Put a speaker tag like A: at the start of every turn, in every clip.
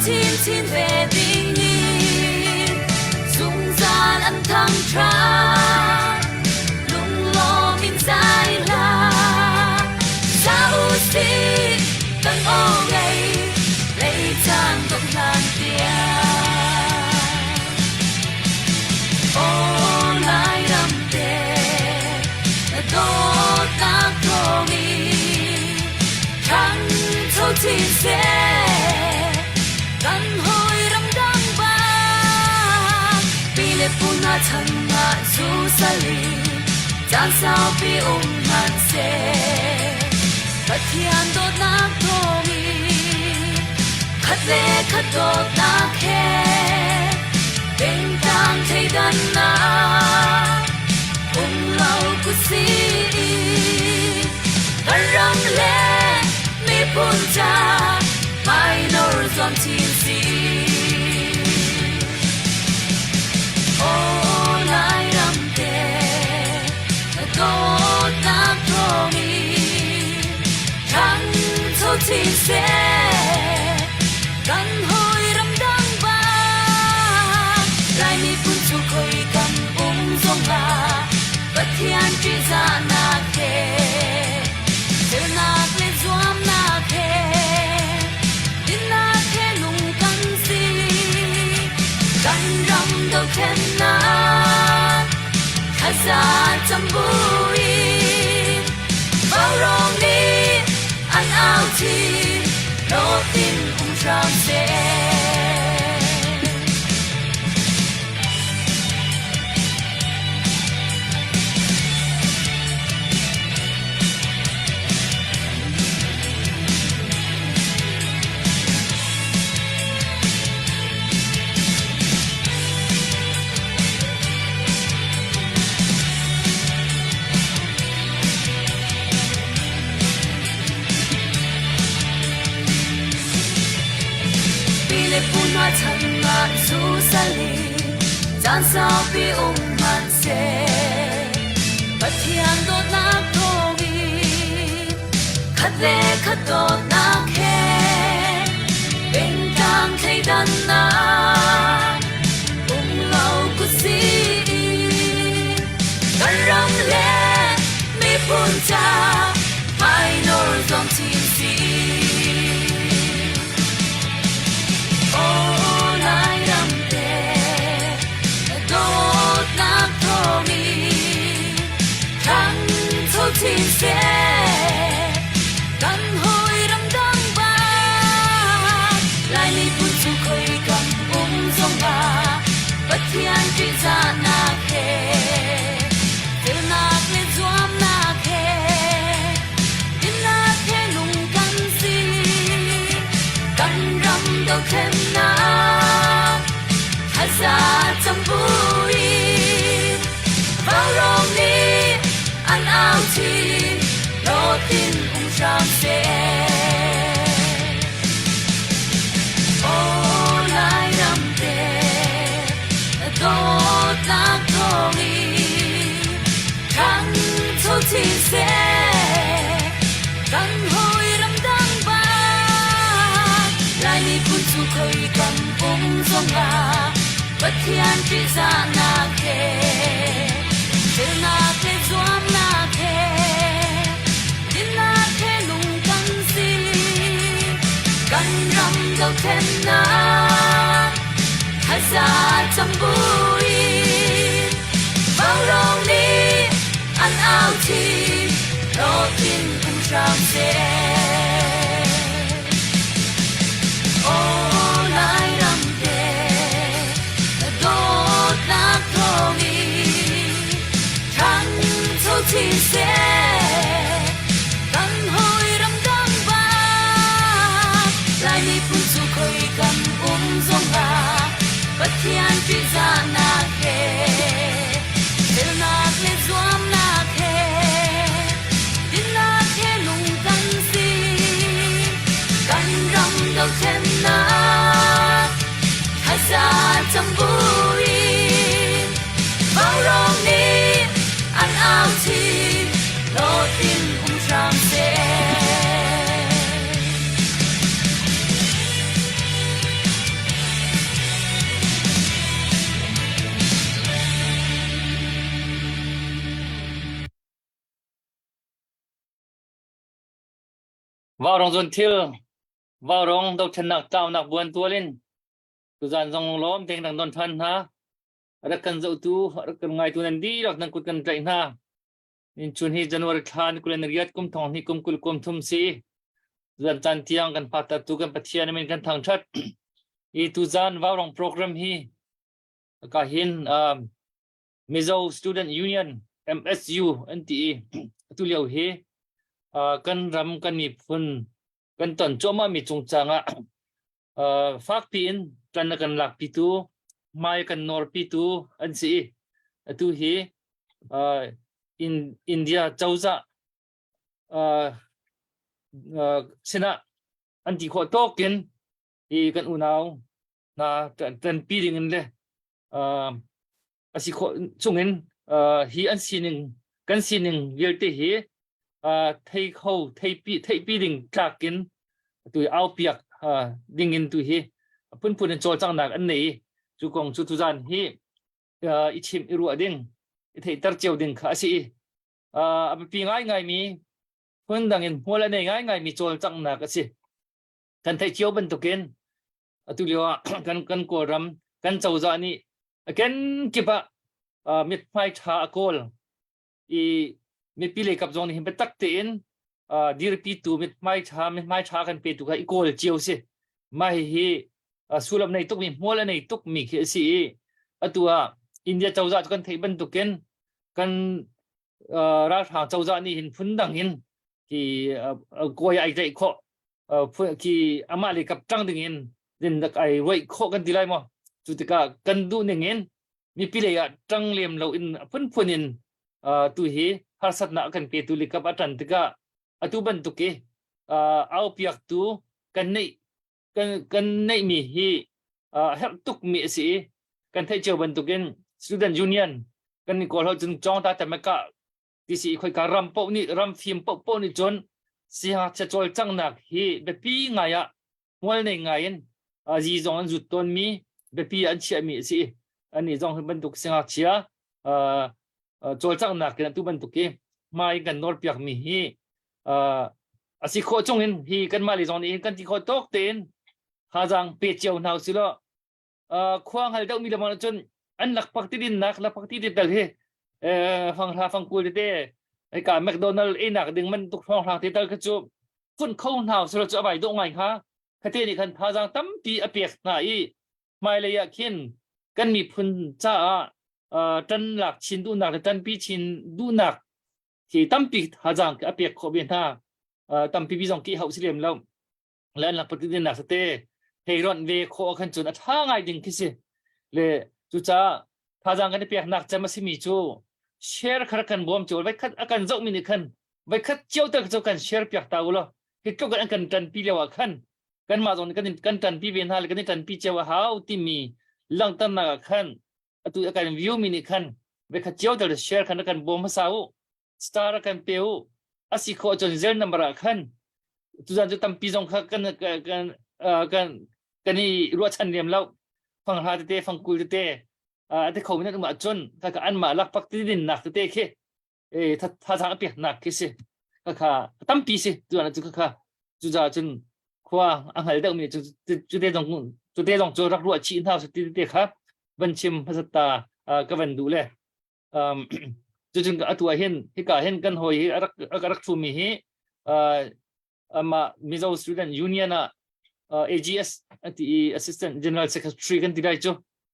A: thiên thiên về tình yêu dung gian ăn thăng tra lung lo mình dài là sao si tân ô ngày lấy trang đồng ngàn tiền ô lại đâm đề đốt nát thô mi khăn thô thiên sẽกันหอยรำดังบางปีเล็บปูนาทันมาสูสลีจานสาวปีมันเสกัดเทียนโดดนักโทมีขัดเล่ขัดโดดนักแค่เป็นทางไทยดันนาเรากุศีกันรำเล่ไม่พูนจาไม่นรจอมทีสีโอ้ลายรำเตะโดดนักโทมีทั้งโททีเสกันหอยรำดังบางลายมีปุ่นชุคอยกันทรงลาปะเทียนจีจานาเคเดินนักเล่นสวมนาเคกันรำดอกแค่นั้นข้าจะจำบุยเฝ้ารองนี้อันเอาทีโลดินรำเสปูนาทันมาสูสลีจานสาวปีมันเสปัทยานโดดนักโทวีขัดเล่ขัดโดดนักแค่เป็นทางไทยดันนาเรากุศีกันรำเล่ไม่พูนจาไม่นรจอมทีสีโอ้ลายรำเตะโดดนักโทมีทั้งโททีเสกันหอยรำดังบางลายมีปุ่นสุคอยกันทรงลาปะเทียนจีจานาเคเดินนักเล่นสวมนาเคดินนาเคนุ่งกันสีกันรำดอกแค่ข้าจะจำบุยเฝ้ารองนี้อันเอาทีโลดินรำเสโอ้ลายรำเตะโดดนักโทมีทั้งโททีเสกันหอยรำดังบางลายมีปุ่นสุคอยกันทรงลาปะเทียนจีจานาเคเดินนักเล่นสวมนาเคดินนาเคนุ่งกันสีกันรำดอกแค่นั้นข้าจะจำบุยเฝ้ารองนี้อันเอาทีโลดินรำเสโอ้ลายรำเตะโดดนักโทมีทั้งโททีเสกันหอยรำดังบางลายมีปุ่นสุคอยกันทรงลาปะเทียนจีจานาเคเดินนักเล่นสวมนาเคดินนาเคนุ่งกันสีกันรำดอกแค่นั้นข้าจะจำบุยเฝ้ารองนี้อันเอาทีโลดินรำเส โ
B: vào rong dồn thiêu vào rong đâu chân nặc tao nặc buồn tua lên tu dàn dòng lóm tiếng đằng đòn thân ha ada kan dậu tu ada kan ngai tu nan di rak nan kut kan train ha in chun hi january khan kulen riat kum thong hi kum kul kum thum si zan chan tiang kan pata tu kan pathian min kan thang that I tu zan vào rong program hi ka hin Mizo Student Union MSU NTE tu liu hi kan ram kan mi phun kan ton choma mi chung changa fak pi in tran kan lak pi tu mai kan nor pi tu an si tu hi in India chauza sina anti kho token I kan unau na tan pi ding le asi kho chungin hi an sining kan sining yelte hi thei kho thei pi ding trakin tu au piak dingin tu hi pun pun chol chang nak an nei chu kong chu tu zan hi I chim I ru ding I thei tar cheu ding kha si pi ngai ngai mi pun dangin mola nei ngai mi chol chang nak asi kan thei cheu ban tukin tu liwa kan ko ram kan chau za ni ken kipa mit phai tha akol I mit pile kap zong ni him betak te in dir pi tu mit mai tha kan pe tu ka ikol chiu si mai hi sulam nei tuk mi mola nei tuk mi khi si atua India chauza kan thei ban tu ken kan ra tha chauza ni hin phun dang hin ki koi ai dai kho ki ama le kap tang ding in din dak ai wei kho kan dilai mo chu tika kan du ningen mi pile ya tang lem lo in phun in tu hi har sat na kan pe tu likap atan tika atu ban tu ke au piak tu kan nei mi hi help tuk mi si kan thai cheu ban tu ken student union kan ni kol ho chung chong ta ta meka ti si khoi ka ram po ni ram phim po ni chon si ha cha chol chang nak hi be pi nga ya mol nei nga yen ji zong an zut ton mi be pi an chia mi si ani zong ban tu singa chia chol chang nak kan tu ban tu ke mai kan nor piak mi hi asi kho chung in hi kan ma li zong ni kan ti kho tok ten ha jang pe cheu nau si lo khuang hal dau mi la ma chon an lak pak ti din nak lak pak ti dal he phang kul te ai ka McDonald e nak ding man tuk phang ti dal ka chu phun khâu nau si lo chu bai do ngai kha khate ni kan ha jang tam pi a pek na I mai le ya khin kan mi phun cha tan lak chin du nak tan pi chin du nak thì tâm pi hà giang cái việc khó biên tha tâm pi bi dòng kỹ hậu sĩ điểm lâu lên là phần tiền là sẽ hệ luận về khó khăn chuẩn thang ngày đình kisi le chú cha hà giang cái việc nạc chăm sĩ mi chú share khá cần bom chú vậy khát akan dậu mình khăn vậy khát chiếu tới cho cần share việc tao lo cái chỗ cái cần trần pi lewa khăn cần mà dòng cần trần pi biên ha là cái trần pi chiếu hao tim mi lăng tâm là khăn tu akan view mình khăn vậy khát chiếu tới share khăn akan bom sao star kan peu asi kho chon zel number khan tu jan tam pi jong kha kan ni ru chan lem lo phang ha te phang kul te ate kho min ma chon ka an ma lak pak ti din nak te khe tha tha pi nak ke se ka tam pi se tu an chu ka chu ja chun khwa ang hal dau mi chu te jong chu rak ru chi thao se ti te kha ban chim phasata ka ban du le jujung atua hin hika hin kan hoi hi arak thu mi hi ama Mizo Student Union AGS anti Assistant General Secretary kan tidai cho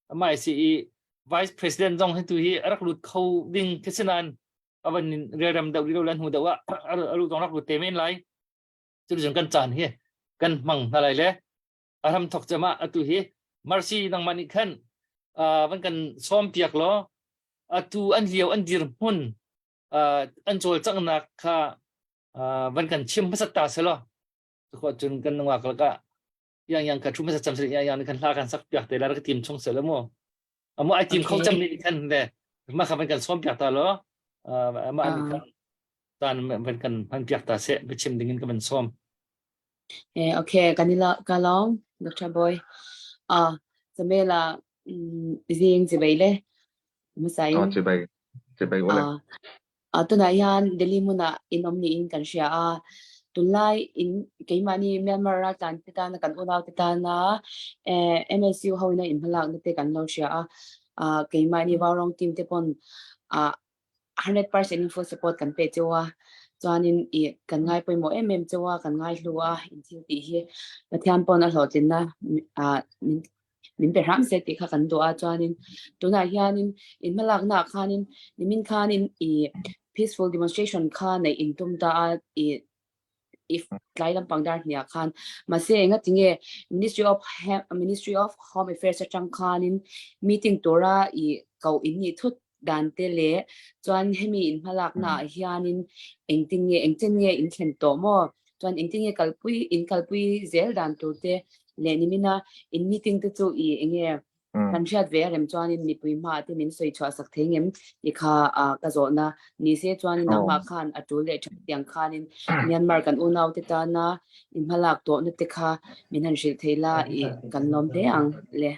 B: ama si Vice President jong hin tu hi arak lut khau ding kesenan awan reram dau ri lan hu dawa aru jong rak lut temen lai jujung kan chan hi kan mang halai le aram thok chama atu hi Marcy nang mani khan van kan som piak lo atu an liao an dir hun an chol chang nak kha van kan chim phasat ta selo kho chun kan wa ka yang ka thu phasat cham se yang kan la kan sak pyak te la ka tim chong se lo mo amo ai tim khau cham ni kan le ma kha van kan som pyak ta lo ma an kan tan van kan han pyak ta se be chim dingin ka man som
C: okay kanila kalong Dr. Boy zamela zing zibaile masai
D: chị bay ule
C: tu na yan Delhi muna inom ni in kan sia tunlai in keimani Myanmar ra tan tita na kan unaw tita na MSU hoina in halak na te kan lo sia keimani warong team te pon 100% full support kan pe chawa chuanin I kan ngai poimo chawa kan ngai hlua in thil ti hi pathian pon a hlotin na min pe ram se ti kha kan do a chuanin tuna hianin in malak na khanin nimin khanin peaceful demonstration kha nei in tum ta if tlai lampang dar hnia khan mase nga tinge Ministry of Home Affairs atang khanin meeting tora kau in ni thut dan te le chuan hemi in malak na hianin engting nge in thlen to mo chuan engting nge kalpui zel dan tu te le nimina in meeting te chu enge kan riat ve rem chuanin mi pui ma te min soi chwa sak thengem I kha ka zo na ni se chuanin ma khan atul le thiang khanin Myanmar kan unaw te ta na in halak to na te kha min han shil theila kan lom te ang le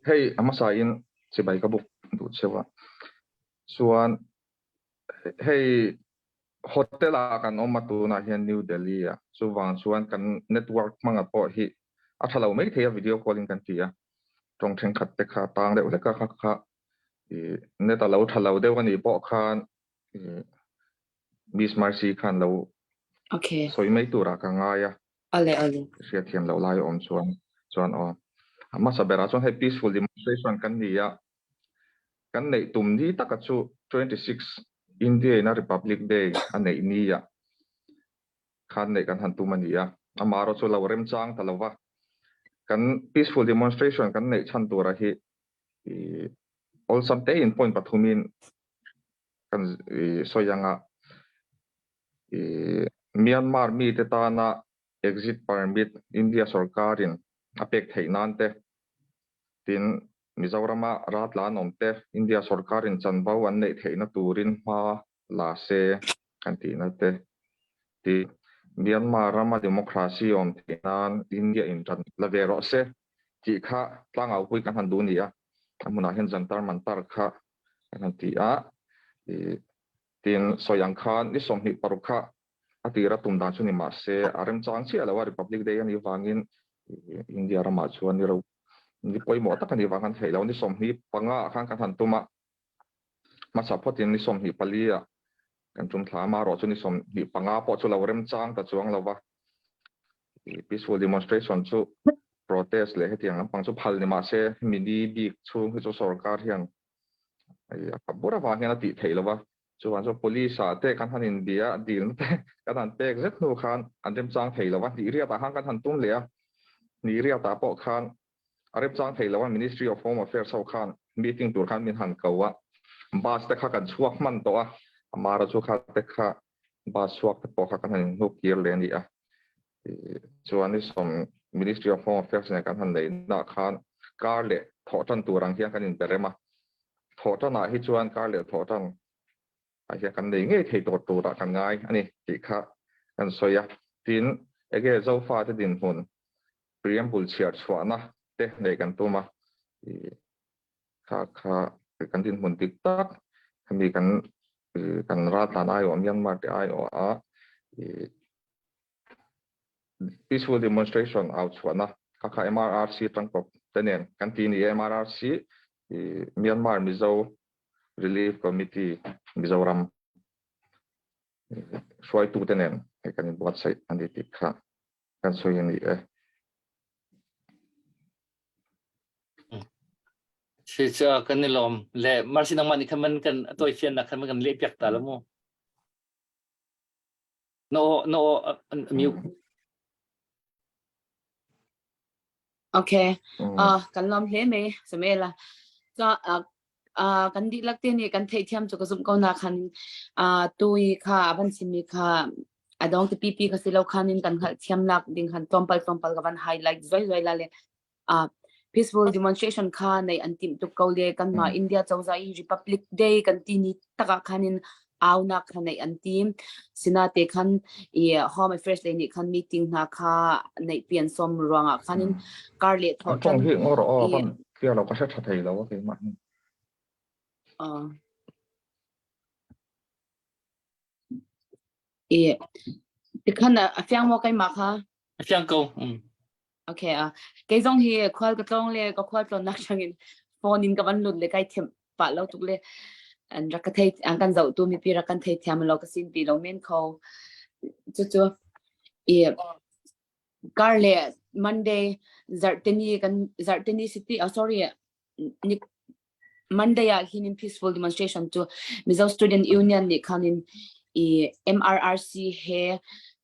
D: Hey, amasain si bai ka buk du chewa. Suan hey hotel akan omatu na hian New Delhi ya. Suan kan network mga po hi athalaw mai thea video calling kan tia. Trong theng khat te kha tang de ule ka kha netalaw thalaw de wani po khan Miss Marcy khan lo
C: okay
D: soi mai tura ka nga ya.
C: ale
D: Sia thiam lo lai om suan o masa bera chuan hei peaceful demonstration kan ni ya kan nei tum ni takachu 26 Indian Republic Day anei ni ya khan nei kan han tum ani ya amaro chu lo rem chang talawa kan peaceful demonstration kan nei chan tura hi all something in point pathumin kan soyanga Myanmar mi te ta na exit permit India sarkarin apek theinante tin Mizorama ratla nomte India sarkarin chanbau an nei theina turin ma la se kantina te ti Myanmar rama democracy om thinan India in ran lavero se ti kha tlangau hui kan han du ni a amuna hen jantar mantar kha kan ti a tin soyang khan ni somni parukha atira tumdan chuni ma se arem chang chi alawa Republic Day ani wangin India rama chuan ni ro ni poimo ta kan ni wangan theilo ni somni panga khan kan han tuma ma supportin ni somni palia kan tum thla ma ro chuni somni panga po chu lo rem chang ta chuang lawa peaceful demonstration chu protest le hetiang pang chu phal ni ma se mini big chu chu sarkar hian bura wa hian ti theilowa chuan chu police te kan han India dil te kan han pek zet nu khan an rem chang theilowa ni ria ta han kan han tum le ni ria ta po khan arem chang theilawa Ministry of Home Affairs sau khan meeting tur khan min han kawa bas te kha kan chuak man to a amara chu kha te kha bas chuak te po kha kan han hu kir le ni a chuan ni som Ministry of Home Affairs ne kan han nei na khan kar le thotan turang hian kan in berema thotan a hi chuan kar le thotan a hian kan nei nge thei to tura kan ngai ani ti kha kan soya tin ege zo fa te din hun preamble chiar chwana te nei kan tuma kha kan din hun tik tak mi kan ra tan ai om Myanmar te ai o a peaceful demonstration out chwana kha MRRC tangpop tenen kan ti ni MRRC Myanmar Mizo Relief Committee Mizoram swai tu tenen kan buat sai andi tik kha kan so yani
B: si cha kan ni lom le marsin ang mani khaman kan toy fian na khaman kan le pyak ta lamo no miu
C: okay kan lom hle me samela cha kan di lakte ni kan thei thiam chu ka zum ko na khan tui kha ban simi kha adong te pp ka silo khanin kan khal thiam lak ding khan tompal ka ban highlight zoi la le peaceful demonstration kha nei antim tu ko le kan ma India chawzai Republic Day kan ti ni taka khanin เอานักในอันทีมสินาเตคันHome Affairs เลยนี่คันมีติ้งนาคาในเปลี่ยนสมรวงอ่ะคันการเลียทอ
D: phong hi ngoro o ban kia lo ka sha thei lo ke ma
C: ติคันเฟียงโมไกมาค่ะ
B: เฟียงเกา
C: โอเคเกยจงฮีควาลก็ต้องเลยก็ควาลตอนนักช่างอินโฟนินกับวันหลุดเลยใกล้เทมปะแล้วทุกเลยอันรักเทยอันกันเจ้าตัวมีปีรักกันเทยเทียมเราก็สิ้นปีเราเมนเขาจู่การเลยมันเดย์จัดเทนี่กันจัดเทนี่ซิตี้sorry นี่มันเดย์อยากหิน peaceful demonstration จู่มิเจ้า student union นี่คันินMRRC เฮ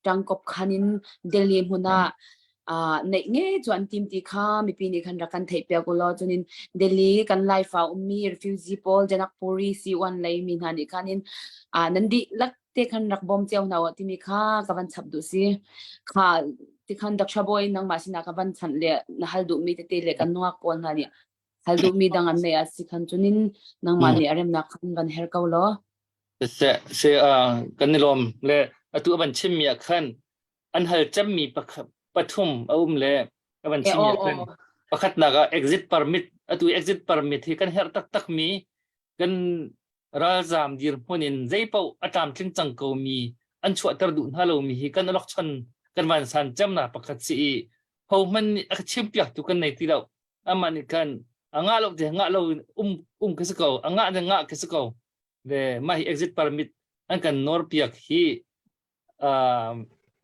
C: จังกบคันินเดลีมุนาในเงี้ยจวนทีมที่ข้ามีปีนี้คันรักกันเทปเปียกุลจนินเดลีกันไลฟ์เอามี refugee poll จันักปุริซีวันไลมีนันอีกคันินนันดีลักเตคันรักบอมเจ้าหน้าที่มีข้ากับวันฉับดูสิข้าที่คันดักชาบอยนังมาสินะกับวันฉันเลยนะฮัลดูมีเตเลกันนัวคนนั่นเนี่ยฮัลดูมีดังอันเนี่ยสิคันจนินนังมาเนี่ยอะไรนักคันวันเฮร์เกาล
B: เสกันนิลมเลยตัวบัญชีมีขันอันฮัลจะมีปฐุมเลยบัญชีมีขันประคัตนัก exit permit ตัว exit permit ที่กันเฮร์ตักมีกันราจามดีร์พนินใจเป้าอาจารย์จึงจังกูมีอันช่วยตรดุนฮัลโหลมีกันล็อกชันกันวันสันจำนะประคัตสีพอมันชิมเปียกตุกันในที่เราอามันกันงาเราจะงาเราคิสกเอางาจะงาคิสกเอาไม่ exit permit อันกันนอร์เปียกที่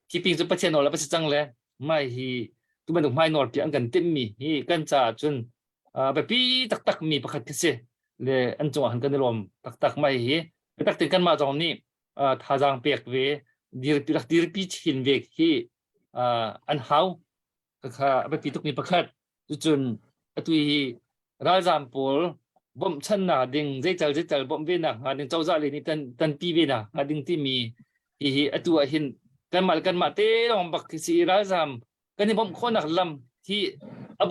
B: ที่พิงจะประเทศนอร์แล้วประเทศจังเลยไม่ที่ตัวมันถูกไม่นอร์เปียกอันกันเต็มมีที่กันจ่าจนแบบพี่ตักมีประคัตกันเสียเลยอันจังหวะกันรวมตักไม่ที่ไปตักถึงกันมาตรงนี้ท่าจางเปียกเวดีร์ปีชินเวกที่อันเฮาก็ค่ะแบบพี่ตุกมีประคัตจนตัวราจามปูลบ่มชันนาดึงใจเจอบ่มเวน่ะหาดึงเจ้าจ่าเลยนี่ตันปีเวน่ะหาดึงที่มีตัวเห็นกันมาเตลองบักสีราจามกันนี่บ่มคนนักลำที่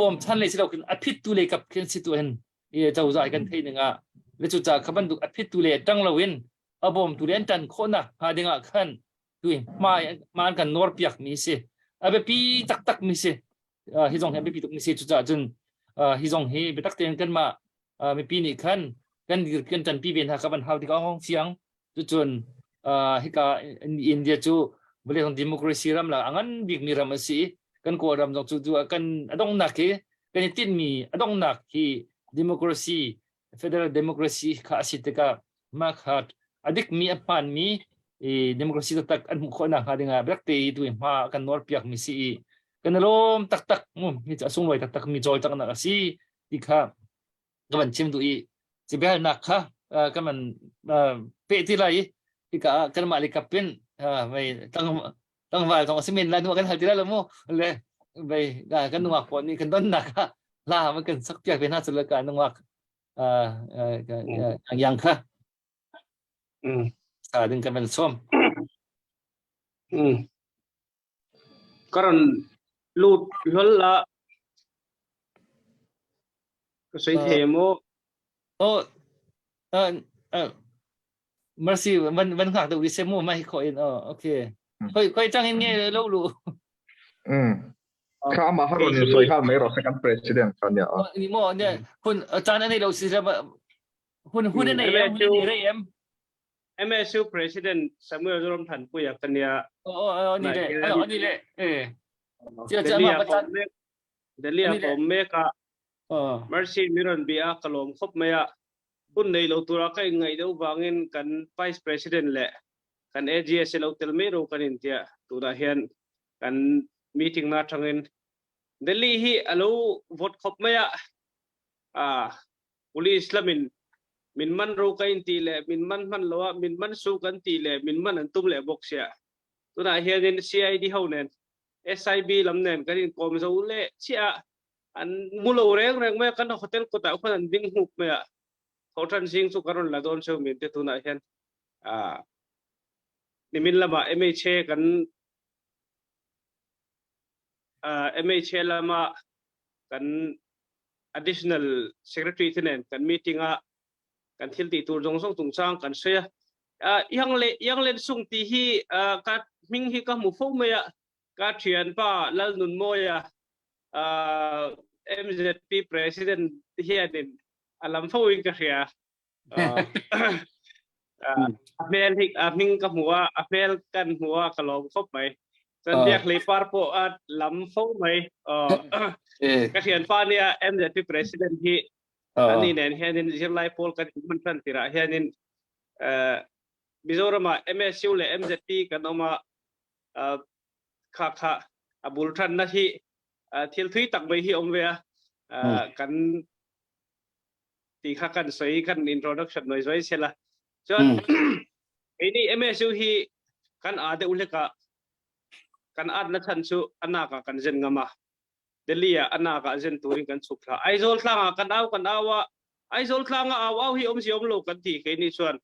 B: บ่มชันเลยสิเราคืออภิตุเลยกับเคนสิตัวเห็นเจ้าจ่ากันเทนึงแล้วจุดจากขบันดุอภิตุเลยตั้งละเว้นบ่มตุเรียนจันคนน่ะหาดึงขันด้วยมากันนอร์เปียกมีสิแบบปีตักมีสิฮิจงเห็นแบบปีตุกมีสิจุดจากจนฮิจงเฮไปตักเตียนกันมามีปีนี้ขันกันดีกันจันปีเวียนหากับบันเฮาที่เขาห้องเสียงจนฮิกาอินเดียจูบริหารดิโมคราซีรำละอันบิ๊กมีรำสิกันกวาดรำจงจูกันอดงนักกันติดมีอดงนักที่ดิโมคราซีเฟเดอรัลดิโมคราซีข้าสิทธิ์ก็มากหัดอดีกมีอภันมีดิโมคราซีตักอันมุขนักหาดึงแบบเตยตัวมากันนอร์เปียกมีสิกันลมตักมีจะส่งไว้ตักมีจอยตักนักสิที่ข้าก็มันชิมดูอีสิเบลนักค่ะก็มันเปที่ไรที่ก็กันมาลิกับเป็นไม่ต้องว่าต้องสิเมนแล้วนัวกันหาที่ไรละโม่เลยไปกันนัวคนนี้กันต้นนักลามันกันสักเพียงเป็นห้าสุดละกันนัวยังค่ะสาดึงกันเป็นส้ม
E: कारण लूट हल्ला कसै थेमो
B: Mercy มันหักตัวดิเซมูไม่ค่อยโอเคค่อยจังเงี้ยเล่ารู้
D: ข้ามาฮารุนินสวยข้าไม่รอ second president กันเนี่ย
B: นี่โมเนี่ยคุณอาจารย์อันนี้เราสิจะคุณในเอ็ม
E: MSU president Samuel Romthan ปุยกันเนี่ย
B: นี่เลยจะมาประจัน
E: เดลียผมเมกะMercy Miran Bia Kalom Khop Maya คุณในเราตัวก็ยังไงเดี๋ยววางเงินกัน Vice President แหละกัน AGS เราเตลเมโรกันอินเดียตัวนั้นเห็นกัน meeting นัดทั้งเงินเดลีฮีเราvote ขบไม่อะpolice ละมินมันรู้กันอินทีเลยมินมันล้อมินมันสู้กันทีเลยมินมันอันตุ้มเลยบอกเสียตัวนั้นเห็น CID เขาเนี่ย SIB ลำเนี่ยกันอินคอมจะอุเล่เสียอันมูลเรื่องไม่กันโฮเทลก็แต่คนนั้นดิ้งหุบไม่อะเขาทันสิ่งสุขการุณละโดนเชื่อมินที่ตัวนั้นเห็นนี่มินละมา MHA กันMHA ละมากัน additional secretary ที่เนี่ยกัน meeting กันที่ตีตัวจงส่งตุงสร้างกันเสีย ยังเล่นส่งตีฮีกัดมิงฮีก็หมู่ฟงเมียกัดเทียนป้าแล้วนุนโมยMZP President เฮียดินอลัมฟวิงกันเสียเมลฮิกมิงกับหัวเมลกันหัวกระโหลกครบไหมจนเรียกเลยปาร์โปลำฟงไหมกระเทียนป้าเนี่ย MZP President ที่อันนี้เนี่ยเฮียดินจะไล่โพลกันมันพันติระเฮียดินมิโซรามา MSU เลย MZP กันออกมาค่ะบุลทันนะที่เที่ยวทุยตักไปที่อมเวียกันตีข้ากันสวยกัน introduction หน่อยสวยเสียละจนไอ้นี่ MSU ที่กันอาจจะอุลกะกันอาจนัชันสุอันนักกันเจนงามาเดลียอันนักเจนตูริกันสุขละไอโซลทางกันเอาว่าไอโซลทางเอาที่อมสิอมโลกันที่ไอ้นี่ส่วน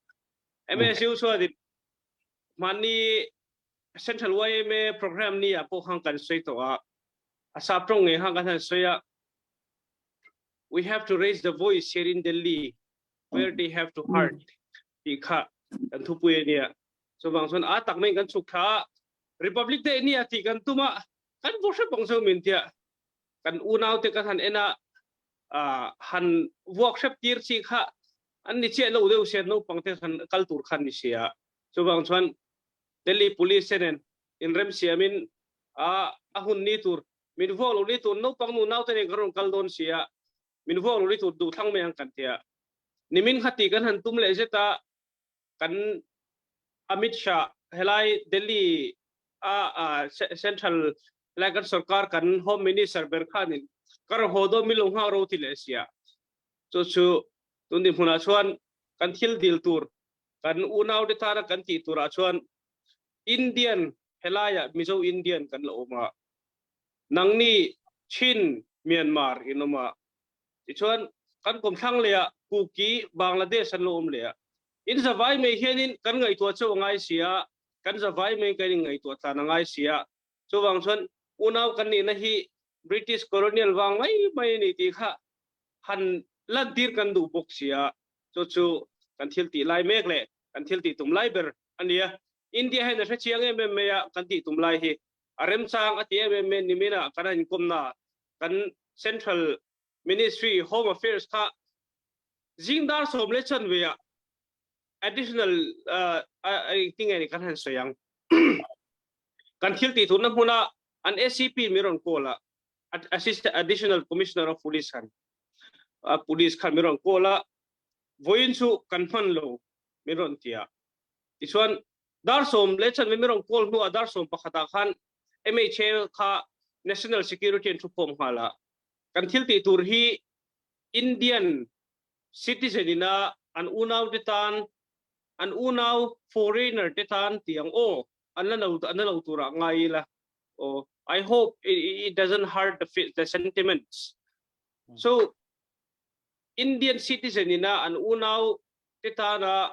E: MSU ส่วนที่มันนี่ Central Way เมย์โปรแกรมนี้พวกห้างกันสวยตัวอาสาตรงนี้ห้างกันสวย we have to raise the voice here in Delhi where they have to heart ที่ข้ากันทุกปีเนี่ยส่วนบางส่วนตักไม่กันสุขะ Republic Day เนี่ยที่กันตุ้มกันบุษบางส่วนมินเทียกันอูนาวที่กันเอ็นะหัน workshop ที่สิข้าอันนี้เชื่อเราเดี๋ยวเชื่อเราปังเทกันคัลตูร์ขันนี่เสียส่วนบางส่วนDelhi police nen in rem sia min ahun ni tur min vo lo ni tur no pang nu nau te ne garon kaldon sia min vo lo ni tur du thang me ang kan tia ni min khati kan han tum le jeta kan Amit Shah helai Delhi central lagan sarkar kan home minister ber khanin kar hodo milong ha ro ti le sia chu tundi phuna chuan kan thil dil tur kan unau de thara kan ti tura chuan Indian helaya mizo Indian kan la oma nang ni Chin Myanmar inoma ichuan kan kom thang leya kuki Bangladesh an lo om leya in zawai me hianin kan ngai to chu ngai sia kan zawai me kan ngai to ta ngai sia chuwang chuan unaw kan ni na hi British colonial wang mai ni ti kha han lantir kan du bok sia chu kan thil ti lai mek le kan thil ti tum lai ber ania India hai na sa chiang me ya kan ti tum lai hi arem sang ati me ni mina kana in komna kan Central Ministry Home Affairs kha jingdar som le chan we ya additional I think ani kan han soyang kan thil ti thun na huna an SCP miron kola assistant additional commissioner of police kan police kan miron kola voin chu kan phan lo miron tia iswan Darsom lechan memirong call nu Darsom pakhata khan MHL kha National Security and Trupom hala kan thilti tur hi Indian citizen ina an unaw detan an unaw foreigner detan tiang analaw tura ngaila I hope it doesn't hurt the sentiments so Indian citizen ina an unaw detana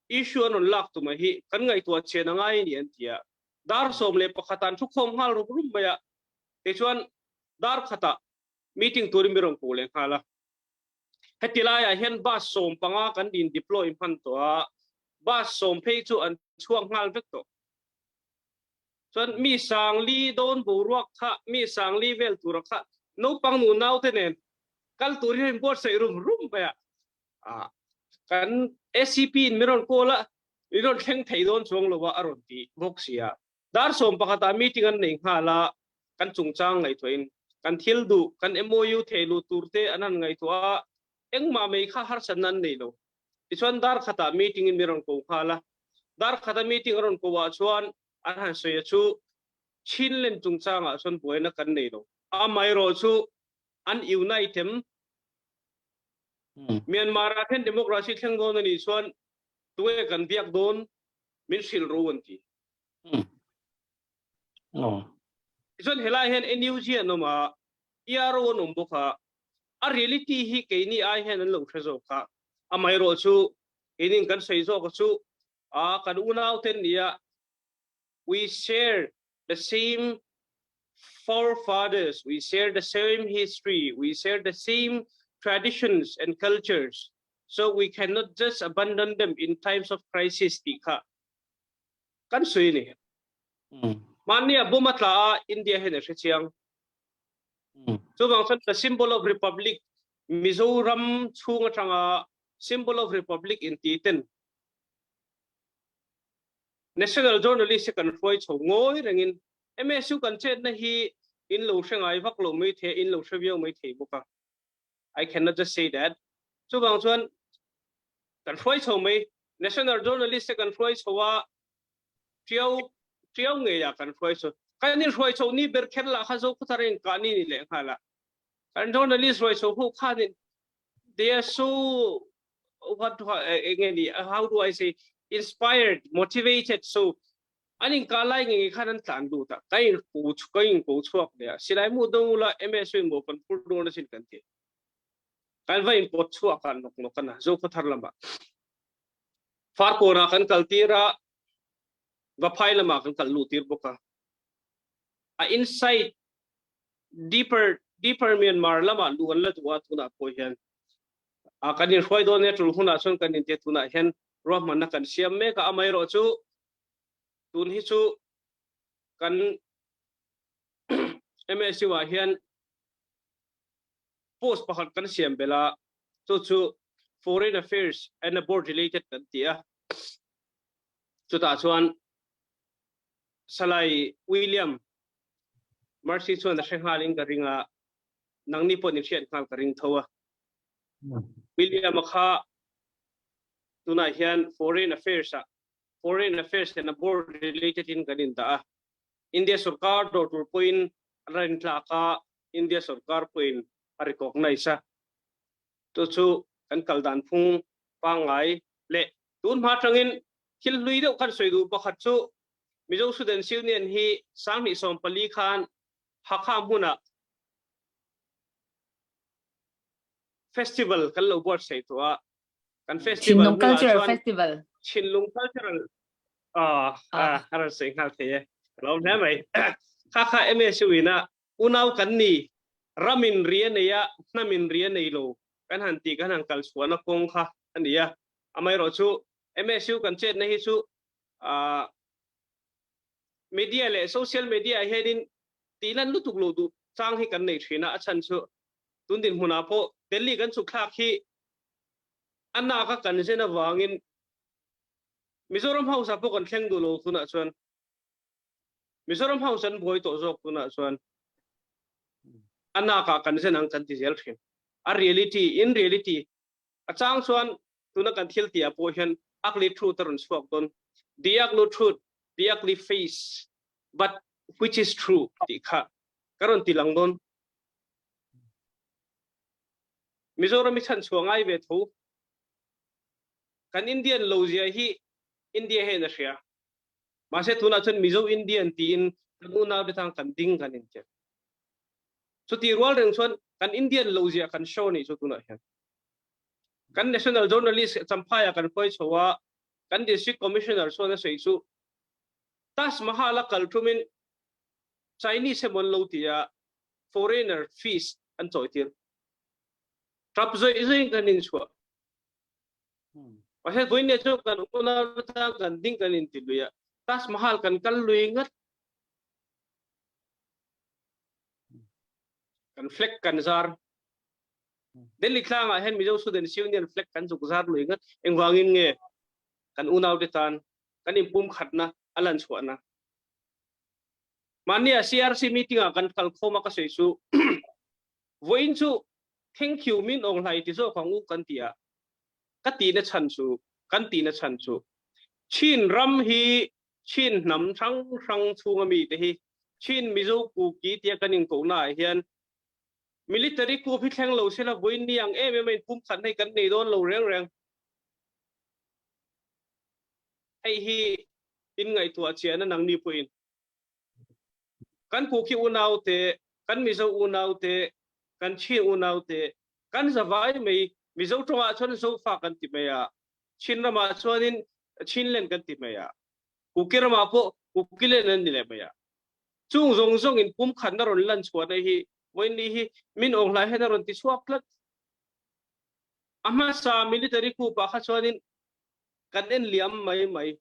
E: issue anon lak tu mahi kan ngai tua chen ngai ni antia dar som le pakhatan thu khom hal rum baya te chuan dar khata meeting turim birong ko le khala hetila ya hen bas som panga kan din deploy phan to bas som phei chu an chuang hal vek to chuan mi sang li don buruak kha mi sang li vel tur kha no pang nu nau te nen kal turim bor sei rum baya kan SCP in miron kola miron theng thei don chuang lowa aron ti boxia dar som pakata meeting an nei hala kan chungchang ngai thoin kan thil du kan MOU thelu turte anan ngai thwa engma mei kha har sanan nei lo ichuan dar khata meeting in miron ko hala dar khata meeting aron ko wa chuan an han soya chu chinlen chungchanga son boina kan nei lo a mai ro chu an unitem Myanmar akan demokrasi theng don ni chuan tuwe kan biak don min sil rowan ti chuan helai hen NUG anoma ERO nom boka a reality hi ke ni ai hen an lo threzo kha a mai ro chu enin kan sei zo ko chu kan unau ten nia we share the same forefathers we share the same history we share the same traditions and cultures so we cannot just abandon them in times of crisis ti kha kan sui ni mania bumatla India he ne chiang so bang san the symbol of republic Mizoram chunga changa symbol of republic in Titan national journalist kan foi chho ngoi rengin MSU kan chet na hi in lo shangai vak lo mai the in lo shawio mai the buka I cannot just say that so bang chuan kan foi chho mai national journalist kan foi chowa triau nge ya kan foi cho kan ni foi cho ni ber khel la kha zo khutarin ka ni le khala kan journalist foi cho hu kha ni they are so what again how do I say inspired motivated so aning ka lai nge khanan tlan du ta kai pu chuak le silai mu dong la MSU mo kan pur do na sin kan ti kan vai pot chuak kan nok kan zo khuthar lama far ko ra kan kaltira va phai lama kan kal lu tir boka a insight deeper Myanmar lama lu an la tuwa tuna ko hian a kanin khoi do ne tul huna son kanin te tuna hian ro man na kan siam me ka amai ro chu tun hi chu kan MSU wa hian post pakhat kan siam bela chu foreign affairs and board related kan tia chu ta chuan salai William Mercy chuan da hrengalin ka ringa nangni po ni thian khal ka ring thowa William kha tuna hian foreign affairs and board related in kanin da India sarkar do tur point ran tla ka India sarkar point recognize to chu kan kaldan phung pangai le tun ma tangin khil lui do kan soidu pakhat chu Mizo Student Union hi Sami Sompali Khan hakha huna festival kan lo bor sei to kan festival
C: Chinlung Cultural Festival
E: Chinlung Cultural ara sei hal the lo na mai kha MSU ina unaw kan ni ramin rian ya namin rian nei lo kan hanti kan hang kal suana kong kha ania amai ro chu MSU kan chet na hi chu media le social media hedin tilan lutuk lo du chang hi kan nei thina achan chu tundin huna po delhi kan chu khlak hi anna ka kan jena wangin Mizoram House po kan thleng du lo tuna chuan Mizoram House an boi to jok tuna chuan anna ka kan jena ang kan ti zel thin in reality achang chuan tuna kan thil tia po hian akli truth ron swak don diaklu truth diakli face but which is true ti kha karon tilang don Mizoram chan chuangai ve tho kan Indian lozia hi India he na ria ma se tuna chun Mizo Indian ti in tuna de tang kan ding kan in che so ti rual reng chuan kan Indian lozia kan show ni so tuna hian kan national journalist champhaya kan poi chowa kan district commissioner so na sei su tas mahala kaltumin Chinese mon lo tia foreigner fees an choitir trap zoi kanin chua pasal goin ne chu kan una ta kan ding kanin tiluya tas mahal kan kalluingat kan flek kan zar Delhi klanga hen Mizo Student Union flek kan zuk zar luingat engwangin nge kan unaw detan kan impum khatna alan chuana mania CRC meeting kan kal khoma ka seisu voin chu thank you min ong lai ti zo khangu kan tia kati na chan chu chin ram hi chin nam thang chunga mi te hi chin Mizo ku ki tia kanin ko na hian military ku phi thleng lo sela voin ni ang em pum khan nei kan nei don lo reng ai hi in ngai tua chiana nang ni puin kan ku ki unaw te kan Mizo unaw te kan chi unaw te kan zawai mei Mizo tonga chon so fa kan ti meya chin rama chonin chin len kan ti meya ku kirama po ku kilen an ni le meya chung zong in pum khan na ron lan chwa na hi voin ni hi min ong lai he na ron ti suak lat ama sa military coup pa kha chuanin kan en liam mai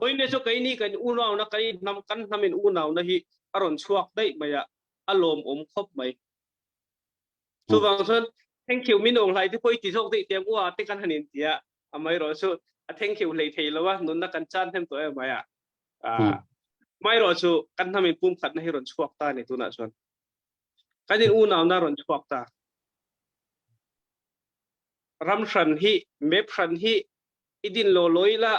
E: boine cho kai ni kan unaw na kai nam kan namin unaw na hi aron chuak dai maya alom khop mai chu wang chuan thank you min ong lai ti poi ti thok dei tem wa te kan hanin tia amai ro chu thank you lei thei lawa nun na kan chan them to e maya mai ro chu kan namin pum khat na hi ron chuak ta ni tu na chuan kanin unaw na ron chuak ta ram hran hi mep hran hi idin lo loila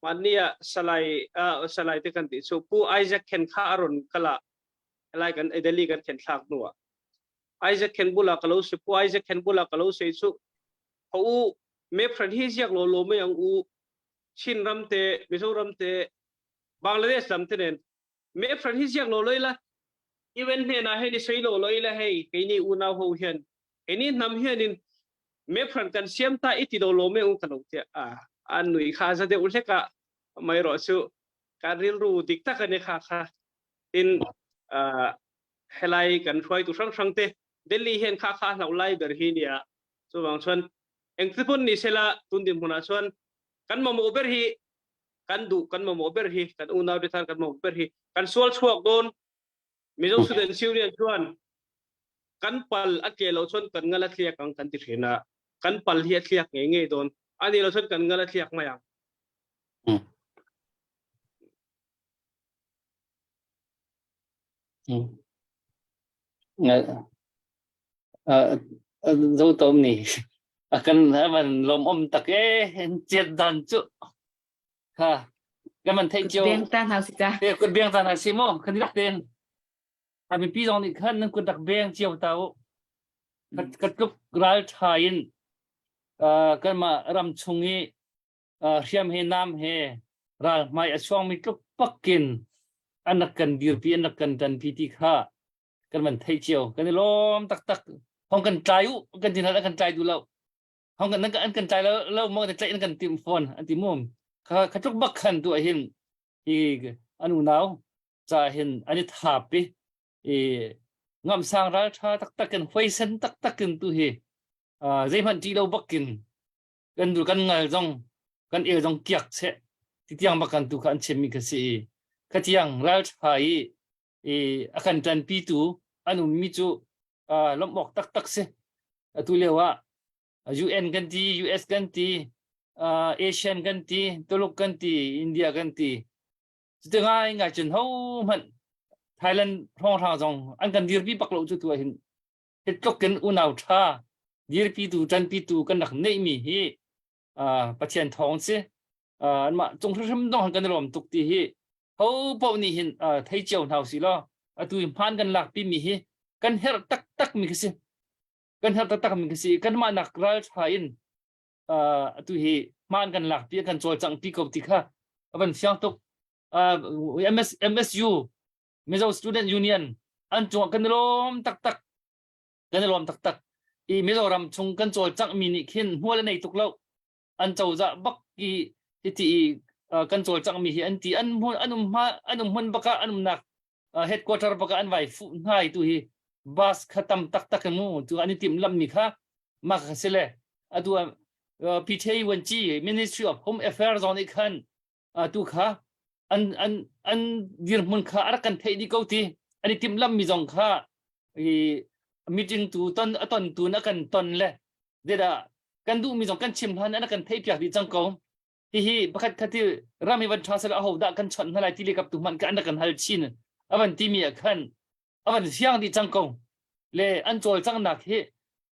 E: mania salai te kan ti so pu Isaac ken kha aron kala lai kan edeli kan ken thak nuwa Isaac ken bula kalau se pu Isaac ken bula kalau se chu ho mep hran hi siak lo me ang u chin ram te mizoram te Bangladesh lam te nen mep hran hi siak lo loila even he na he ni sei lo loila hei ke ni una ho hian eni nam hian in me phran kan siam ta iti do lo me u kan te an nui kha za de ul ka mai ro chu ka ril ru dik ta kan kha in helai kan thoi tu sang te delhi hen kha lau lai ber hi nia chu wang chuan engtipun ni sela tundim huna chuan kan mo ber hi kan du kan mo ber hi kan unaw de than kan mo ber hi kan sual chuak don mizo student union chuan kan pal atke lo chon kan ngala thliak ang kan ti thina kan pal hi thliak nge don ani lo chon kan ngala thliak maya
B: dấu tôm nì cần mình lom tắc cái chết đàn chú ha cái mình thấy chiều
C: Biang tan hao si cha.
B: cái quân biang tan là xí mô khăn đặc tên mình pi dòng thì khăn quân đặc biang chiều tàu cái lúc ra thay cái mà ram chung ấy xiêm he nam he ra mai ở trong mình lúc bắc kinh anh cần điều pi anh cần đàn pi ti kha cái mình thấy chiều cái này lom tắc không cần trái u cần gì nữa cần trái đủ lâu không cần anh cần trái lâu mà cái trái anh cần tìm phone anh tìm mồm cái chút bắc khăn tụi hình thì anh nào trả hình anh tháp đi ngắm sang ra cha tắc cần phơi sân tắc cần tụi hình dây phần chỉ đâu bắc kinh cần đủ cần ngài dòng cần yêu dòng kiệt sẽ thì tiếng bắc cần tụi anh xem mình cái gì cái tiếng ra trái akan tan pi tu anu mi chu lombok tak se tu lewa UN kan ti US kan ti Asian kan ti tolok kan ti India kan ti tengah ngai chen ho man Thailand phong thang jong an kan dir pi paklo chu tu hin het tok kan unau tha dir pi tu tan pi tu kan nak nei mi hi pathian thong se an ma chung thum dong kan rom tuk ti hi hầu bao nhiêu hiện thấy chiều nào xí lo tụi phan gần lạc pi mi hi gần hết tắc mi cái gì gần hết tắc mi cái gì gần mà nạc ra hain tụi hi man gần lạc pi gần trôi chẳng pi cầu tì kha vẫn xiang tục MSU Mizo Student Union anh chuộng gần lom tắc Mizo ram chung gần trôi chẳng mi nị khiên mua lên này tục lâu anh châu dạ bắc thì kan chol chang mi hi an ti anum man baka anum nak headquarter baka an vai fu ngai tu hi bas khatam tak mu tu ani tim lam mi kha ma khasele atu PTA wanchi Ministry of Home Affairs on ikhan tu kha an dir mun kha ar kan thei di ko ti ani tim lam mi jong kha meeting tu ton tu na kan ton le deda kan du mi jong kan chim han an kan thei pyak di chang ko hi bakat khati rami van thasal aho da kan chon halai tili kap tu man kan kan hal chin avan timi khan avan siang di changkong le an chol chang nak hi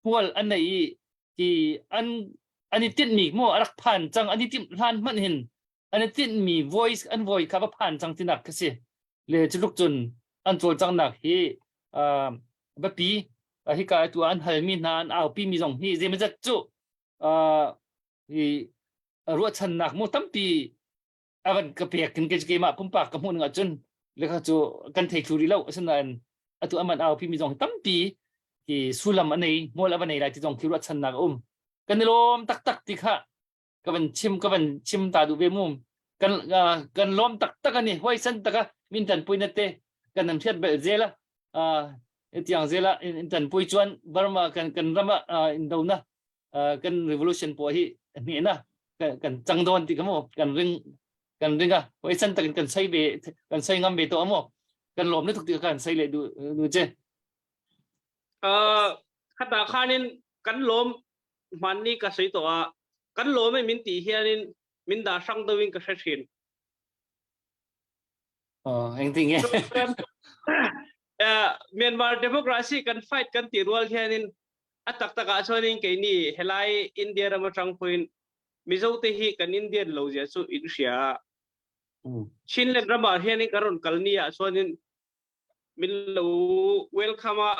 B: hual an nei ki ani tin mi mo arak phan chang ani tim han man hin ani tin mi voice an voice ka phan chang tinak kase le chuluk chun an chol chang nak hi ba pi hi ka tu an hal mi na an au pi mi jong hi je ma jat chu hi ruột chân nạc mua tấm pi avan cái bẹt cái mà pumpa cái mua ngã chân lấy cái chỗ cần thấy chú đi lâu xin là tụi anh ao pi mi dòng tấm pi thì sulam anh này mua là anh này lại thì dòng ruột chân nạc cái này lom tắc thì khá cái phần chim ta đủ về mồm cái lom tắc anh này hoài sân tắc min tần pui nát cái nằm thiệt bể dễ là tiếng dễ là tần pui chuan Burma cái rama đâu na กัน revolution ปัวที่นี่นะกันจังโดนติกันมั้งกันเรื่องอ่ะไว้สั้นแต่กันใช้เบกันใช้งามเบตัวมั้งกันหลอมได้ทุกทีกันใช้เลยดูเจ้
E: ขณะข้านินกันล้มมันนี่ก็ใช้ตัวกันล้มไม่มินตีเฮียนินมินดาช่างตัววิ่งก็ใช้ชิน
B: เองจริงไง
E: เมียนมาเดโมคราซีกันไฟท์กันตีรัวแค่นินอัตตะกาชนินแค่นี้เฮลัยอินเดียเรามาจังพูนมิโซเตฮีกันอินเดียเราจะสู้อินเดียชินเล่นระบาดเฮียนี่การุนกัลนีอ่ะชนินมิลลูเวลคัมอ่ะ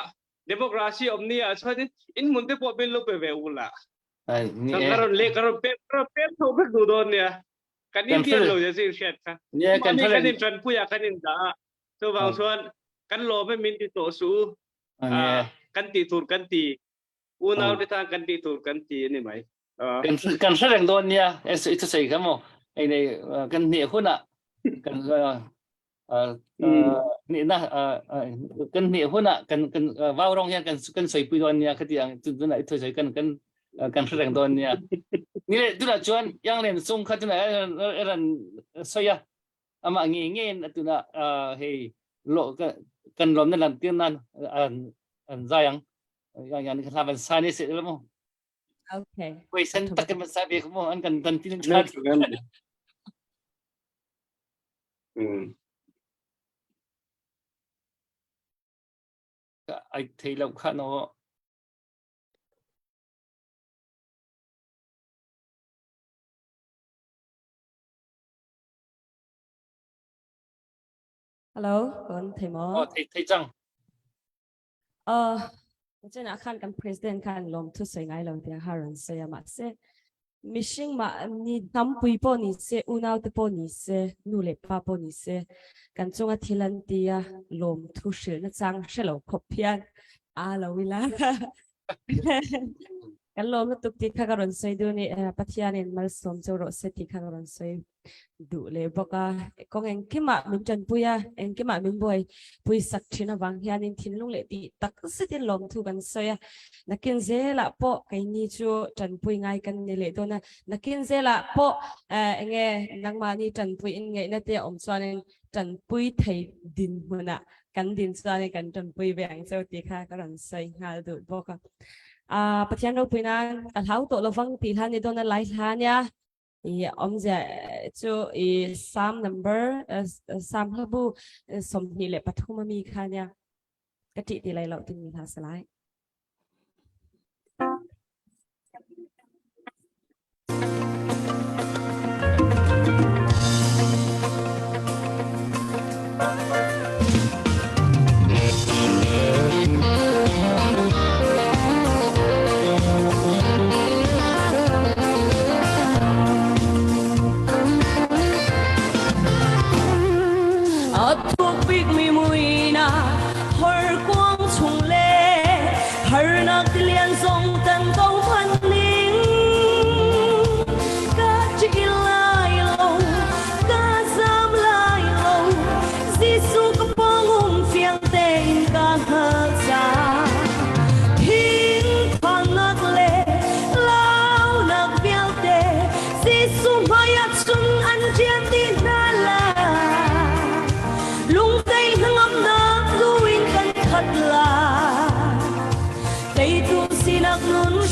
E: เดโมคราซีอมนี่อ่ะชนินอินมุนเตปอบิลลูเปเวอุล่ะการุนเล็กการุนเป๊ะเขาไปดูโดนเนี่ยกันอินเดียเราจะสู้เช็ดค่ะกันนี่กันอินจันพูยากันอินดาตัวบางส่วนกันโลไม่มินติโตสูกันตีถูกกันตีอูนาวที่ทางกันตีถูกกันตีนี่ไหม
B: กันแสดงโดนเนี่ยจะใส่ครับมั้งไอ้ในกันเหนี่ยหุ่นอ่ะกันนี่นะกันเหนี่ยหุ่นอ่ะกันว่าวร้องยังกันใส่ปุยโดนเนี่ยคืออย่างจุดไหนเธอใส่กันแสดงโดนเนี่ยนี่เลยดูแลชวนยังเรียนส่งขั้นไหนใส่อะอามาเงี้ยตัวน่ะเฮ้ยโลกันลมนั่นเตียนนั่นใจอย่างนี้ทำเป็นซานิสิแล้วมั้ง
A: โอเค
B: ไว้ฉันตักกันมาซาเบกมั้งอันกันที่นั่นชัดไอ้ที่เราข้าน้อ
A: ฮัลโหลคนไทยหมอ
B: ไทยจัง
A: เจ้าหน้าขันกัน president ขันลมทุกสิ่งไงลมที่หารันเสียมาเสมิชิงมานี่ทำปุยปอนี่เสอุณาวตปอนี่เสนูเล็บปาปอนี่เสกันจงอาทิลันตียลมทุกสิ่งนั่นจังเชลล์ขบเพียนลาวิลากันลมตุกติข้าการันใส่ดูนี่ปัทยานินมาสมจรสติข้าการันใส่ดูเลยบอกว่ากองเองกี่มามินจันปุยเองกี่มามินบอยปุยสักชินะบางยานินทินลุงเลตีตักสิติลมทุกันใส่นักกินเซละปอไก่นี่จูจันปุยง่ายกันนี่เลยตัวนะนักกินเซละปอเองนักมานี่จันปุยเองนั่นเดียอมส่วนจันปุยไทยดินมันอ่ะกันดินส่วนกันจันปุยแบ่งเจ้าตีข้าการันใส่งาดูบอกปัจจัยเราเป็นนั้นการเท้าตัวเราฟังตีท่านในตัวนั้นหลายท่านเนี่ยอมจะจู3 number 3ระบุสมนี่แหละปฐุมมีค่ะเนี่ยกติตีไรเราถึงมีท่าสไลด์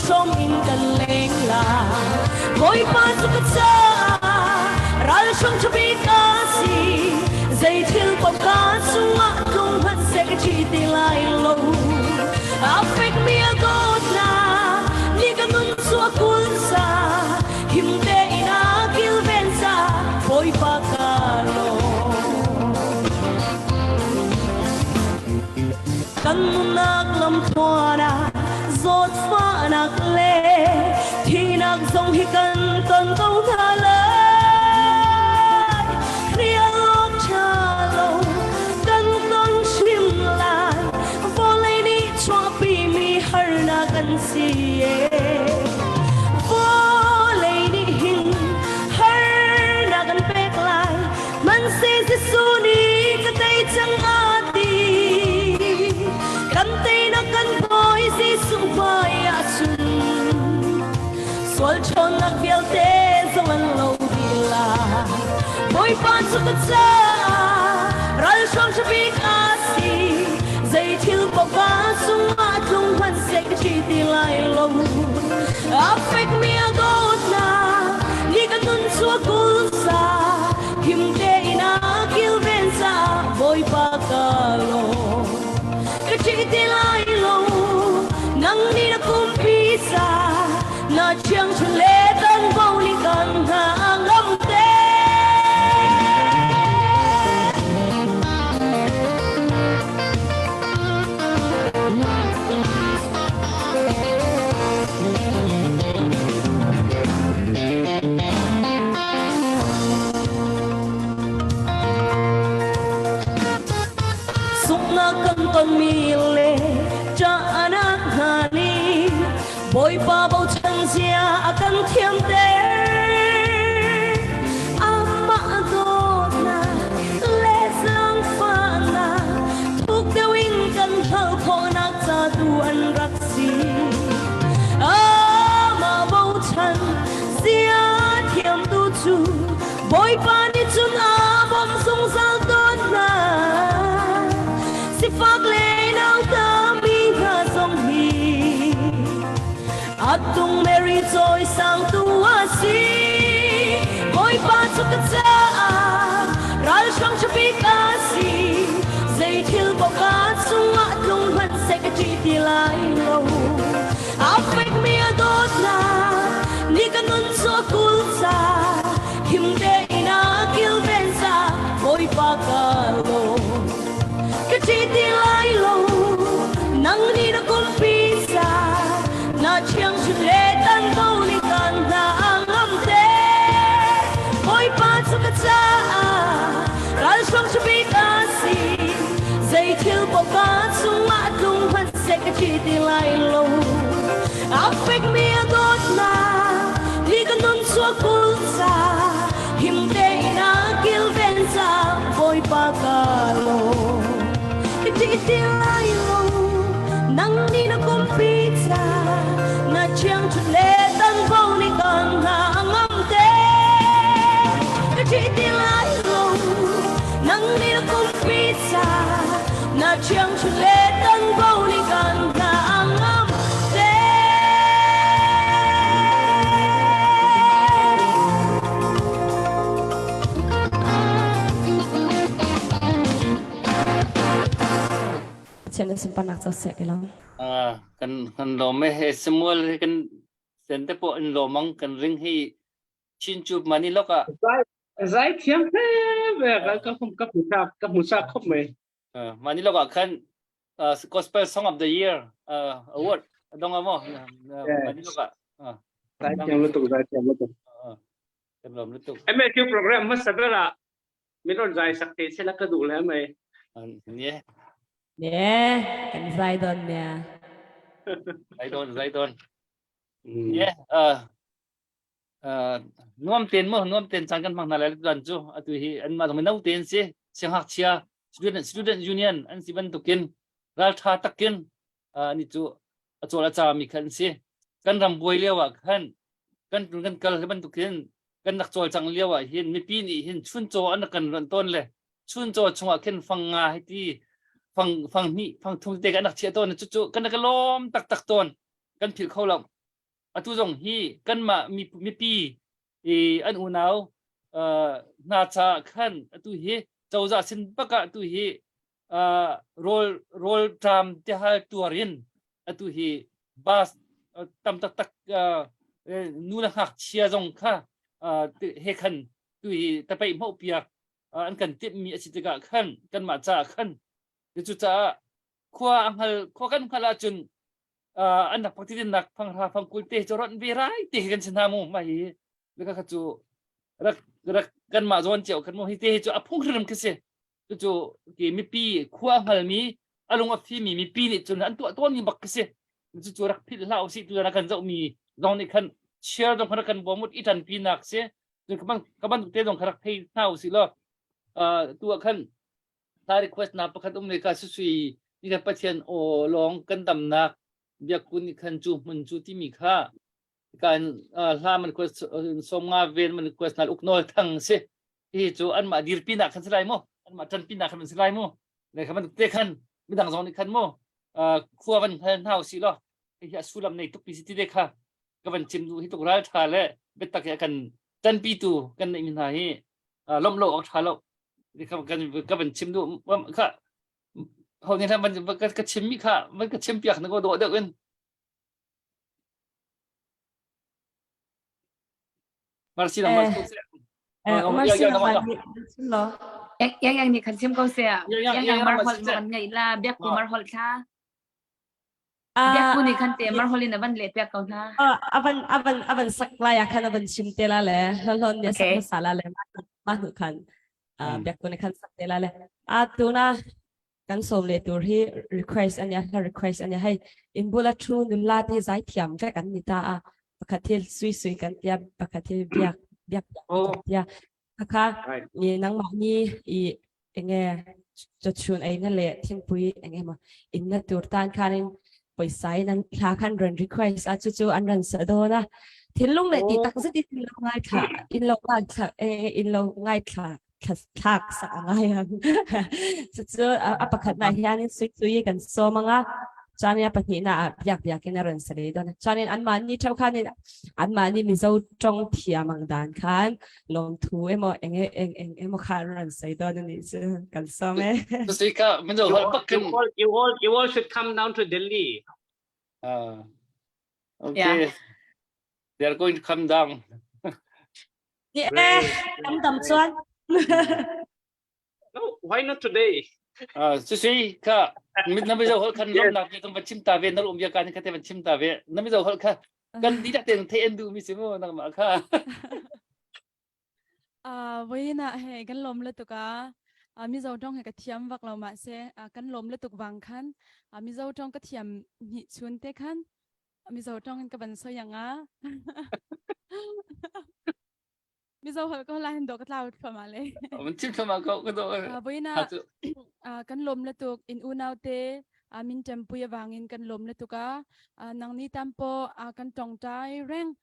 A: sông in cần lên là mỗi ba su cất xa ra sông cho biết cá gì dây thêu bọc cá xuống ngã không hết sẽ cái chi tiền lại lâu affect me a god na ni ka nun suwa kunsa himde ina kilvensa foi pakalo kan nak lam thuana zot pha nak le thi nak song hi kan ton câu tha le riang cha lo kan ton sim la vô lê đi cho pi mi har na kan si vô lê đi hin har na kan pek lai man se su ni ka tay chang ati kan tay na kan boy si su vai a sun สุดใจรัลชงชบิกอาซีใจที่บอกว่าสุมาทุ่งพันเสกชีติไลลมอัฟเฟกเมียโดนานี่กันนุนสัวกุลซาคิมเดนาคิลเวนซาบอยปากาโลกชีติไลลมนังนี่นะคุมพิซานาเชียงชเลตันเบาลิกันหางลำเตสุนัขกันต้นมีเลจานักหานีบอยป้าเบาฉันเสียกันเทียมเตอามาโดนาเลสลังฟ้านาทุกเดวิ่งกันเท่าพอนักจะดูอันรักสีอามาเบาฉันเสียเทียมดูจูบอยป้านี่จุนอาบอมสงสารต้นนาสิฟักเลนเอาตามีหาสงฮีAtung Mary Joy sang tua si Boy pa sukatsa Ral shang chapik asi Zay til bokat sung atung man sekati tilay lo Afek mi adot na Ni kanun so kulsa Himde ina kilbensa Boy pa kalo Kati tilay lo Nang ni na kumpisa na chiang chule tan bao li kan na ang amte Boy pa sukatsa ral shong chubi kasi zay til bokat sung atung han sekati tilay lo Afek mi agot na li kanun so kulsa himde ina kilbensa boy pa kalo Kati tilay lo nang ni na kumpita na chiang chule tan bao ni kan hang amte Kati tilay lo nang ni na kumpita na chiang chule tan bao ni kan hang amte
F: ฉันจะสัมปันนักจะเสกแล้ว
B: kan lo me he semua kan sente po in lo mang kan ring hi chin chup mani loka
E: Zai thiam thế về cái không cấp một sa khóc mày
B: mani loka kan gospel song of the year award dong amo mani loka
E: Zai thiam lu tu
B: kan lo lu tu
E: em mày kêu program mất sắp là mình còn zai sắc thế sẽ là cái đủ là mày
B: ye
F: เนี่ยกันใจโดนเนี่ย
B: zai don ye nuam ten sang kan mang na la dan chu atu hi an ma dong nau ten si siang hak chia student union an si ban tukin ral tha takin ni chu achola cha mi khan si kan ram boi lewa khan kan kal ban tukin kan nak chol chang lewa hin mi pi ni hin chun cho an kan ran ton le chun cho chunga ken fanga hi tiฟังนี่ฟังทุ่งเตกันนักเชียต้นจู่ๆกันนักล้มตักต้นกันผิดเข้าหลังตุจงฮีกันมามีปีอันอุณาวนาชาขันตุฮีเจ้าจ่าสินปะกะตุฮีโรลตามเจ้าตัวเรียนตุฮีบาสตำตักนู่นหักเชียจงค่ะเฮขันตุฮีแต่ไปหม้อเปียกอันกันที่มีอสิทธิกะขันกันมาจ่าขันจุดจ้าขวาอังฮัลขวากันขลาจุนอันดับปฏิทินนักฟังราฟังกุลเตจรอนเวไรเตกันชนะมูมาฮีแล้วก็ขจูรักกันมาจวนเจียวกันมูฮีเตจูอพุ่งเริ่มขึ้นเสียจูกี่มีปีขวาอังฮัลมีอารมณ์อภิมีปีนี่จนอันตัวมีบักเสียจูรักพิลลาอุสิตัวนักกันเจ้ามีลองนี่คันเชียร์ตรงขณะกันบ่มุดอีทันปีนักเสียจนกำลังเตตรงขณะให้หน้าอุสิล้อตัวคันถ้า request นับประคันในการสุยนี่กันประเทศโอลองกันดำนักเบียกุนคันจูมันจูที่มีค่าการล่ามันควรสมงาเวนมันควรนัดอุกน้อยทั้งสิ จูอันมาดีร์ปีนักขันสลายโมอันมาจันปีนักขันสลายโมเลยครับมันเตะขันไม่ดังสองนี่ขันโมครัวมันเพิ่นเท่าสิล้อไอ้สุลามในทุกปีสิที่เด็กค่ะก็มันชิมดูที่ตุกร้ายทาและเบ็ดตะแกกันจันปีตูกันในมินหาฮีล้มโลกออกทาแล้วนี่ครับกันก็มันชิมดูว่าค่ะเขาเนี่ยถ้ามันก็ชิมมีค่ะมันก็ชิมเปียกนึกว่าโดดเด็กเอิ้นมาสิลังมาสุดเสีย
F: Umar sila mali lo.
C: yang ni kan sim kau sia yang marhol
B: Yang-
C: man ngai la biak ku
B: Oh.
C: marhol tha biak ku
F: Ah,
C: ni kan te marhol ni ban le biak kau tha
F: aban saklaya kan aban chimtela le. Lon dia
C: Okay.
F: sakla le. Mahu kan. Biak ko ni kan saktela le. Tu na kan som le tur hi request anya hay in bula thu nulla te zai thiam ka kan ni ta pakatil sui kan tia pakatil biak
B: Oh.
F: tia kaka
E: Right.
F: ni nang ma ni I enge cho chun ai na le thing pui enge ma in na tur tan kanin poi sai nan kha kan ran request a chu an ran sa do na thin lung le ti tak sa ti tin lo ngai kha in lo ngai kha in lo ngai kha thak sa ngai ang chu apakat na hianin sui kan so mga chanin apatni na biak in ran sa le do na chanin an man ni thau khan an man ni mi zo tong thiam ang dan khan lom thu emo emo khan ran sa do na ni chu kan so me
B: Terus ika menjauh hal pakin.
E: You all should come down to Delhi.
B: Okay. They are going to come down.
F: ni am dam chuan
E: No, why not today?
B: Susui ka mit na menjauh hal kan lom nak kita macam tawe nal umya kan kita macam tawe. Na menjauh hal ka kan tidak ten ten du mi simo nang ma ka.
G: Với nè hệ gắn lom lên tục mi dâu trong hệ cái thiam vạc lò mà sẽ gắn lom lên tục vàng khăn mi dâu trong cái thiam nhị chuôn tê khăn mi dâu trong cái bánh sôi yang mi dâu hơi có lại đồ cái lao phải mà lấy
B: Macam sama kau kau tu.
G: với nè
B: Satu.
G: gắn lom lên tục in unau tê min tempuya vangin gắn lom lên tục nang ni tampo gắn trồng trái reng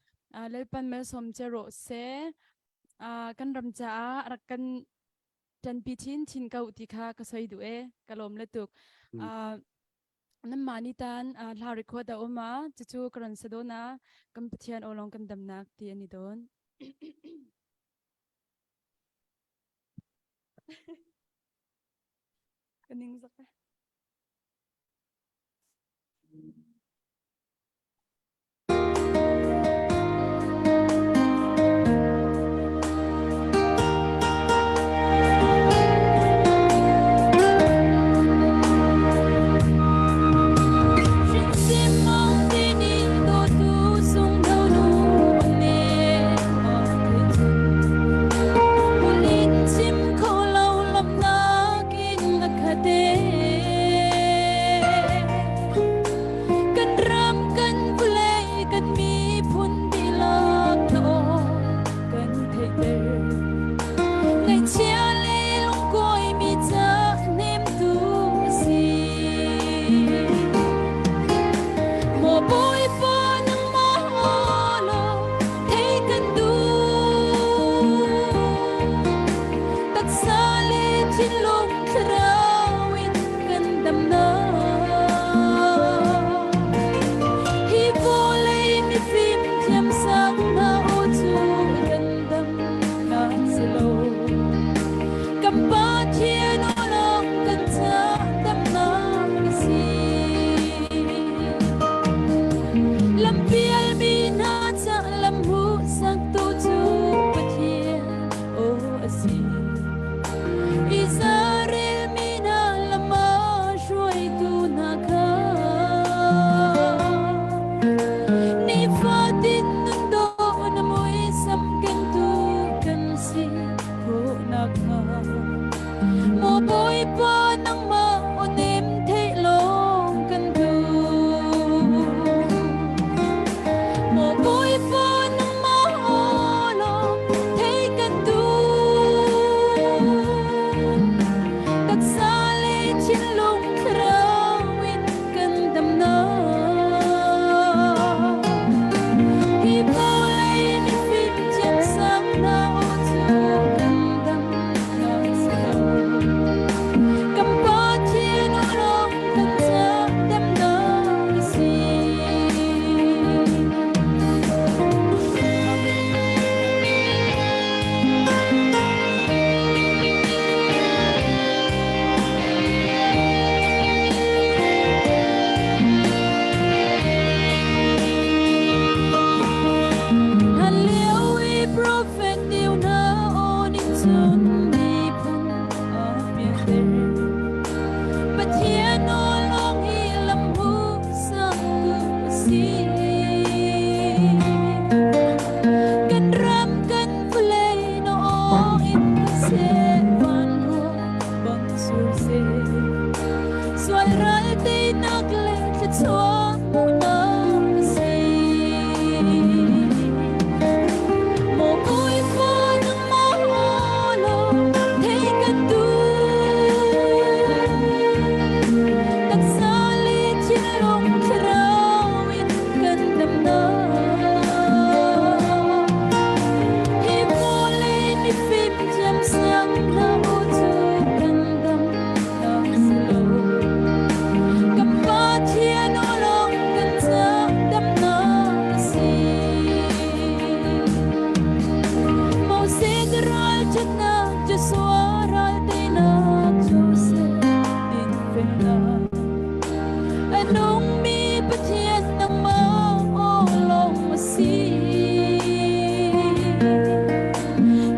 G: lấy pan mel som chero se kan ramcha rakan jan pitin chin kau tika ka soi du e kalom le tuk nam mani tan la record da oma chu karan sadona kam pathian olong kan damnak ti ani don kaning zakka
A: Sim mong tinin to tu sung đâu nu nè Ulin sim khâu lâu lắm na kin ngakade
G: น้องมีประเทศนังมาโอ้ลงมาสิ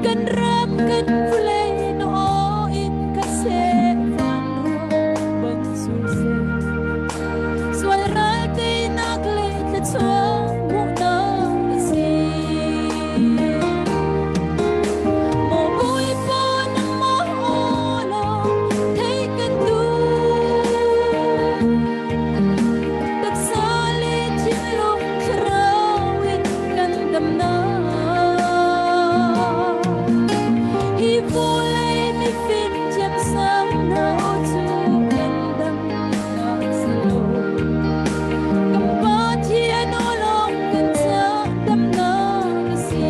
G: กันรำกันฟุเลนโออินคาเซฟังรอบังสุเซส่วนรักได้นักเล่นและชัวมุนาสิ Mồ vui phố nắng mơ ô lo thấy cơn đu Đặc xa lê trên lúc khảo in căn đầm na Hi vô lấy mi phim chém sáng na ô chu căn đầm na xa lô Cầm bó thiên ô lòng căn cha đầm na si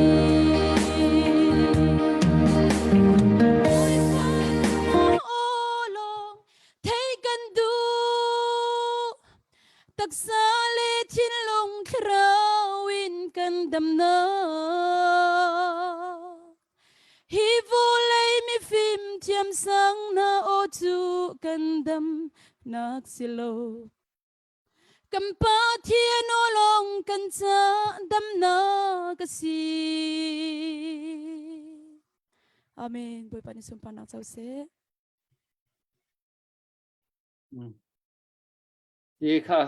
G: thấy cần đủ tất xa lê trên lòng khảo in cần đầm nơ hi vô lấy mi phim chiêm sáng na ô chu cần đầm nắc xì lô cầm pa thiên ô lòng cần cha đầm na cái si Amen. Boy pani sumpah nak sauce.
B: ดีค่ะ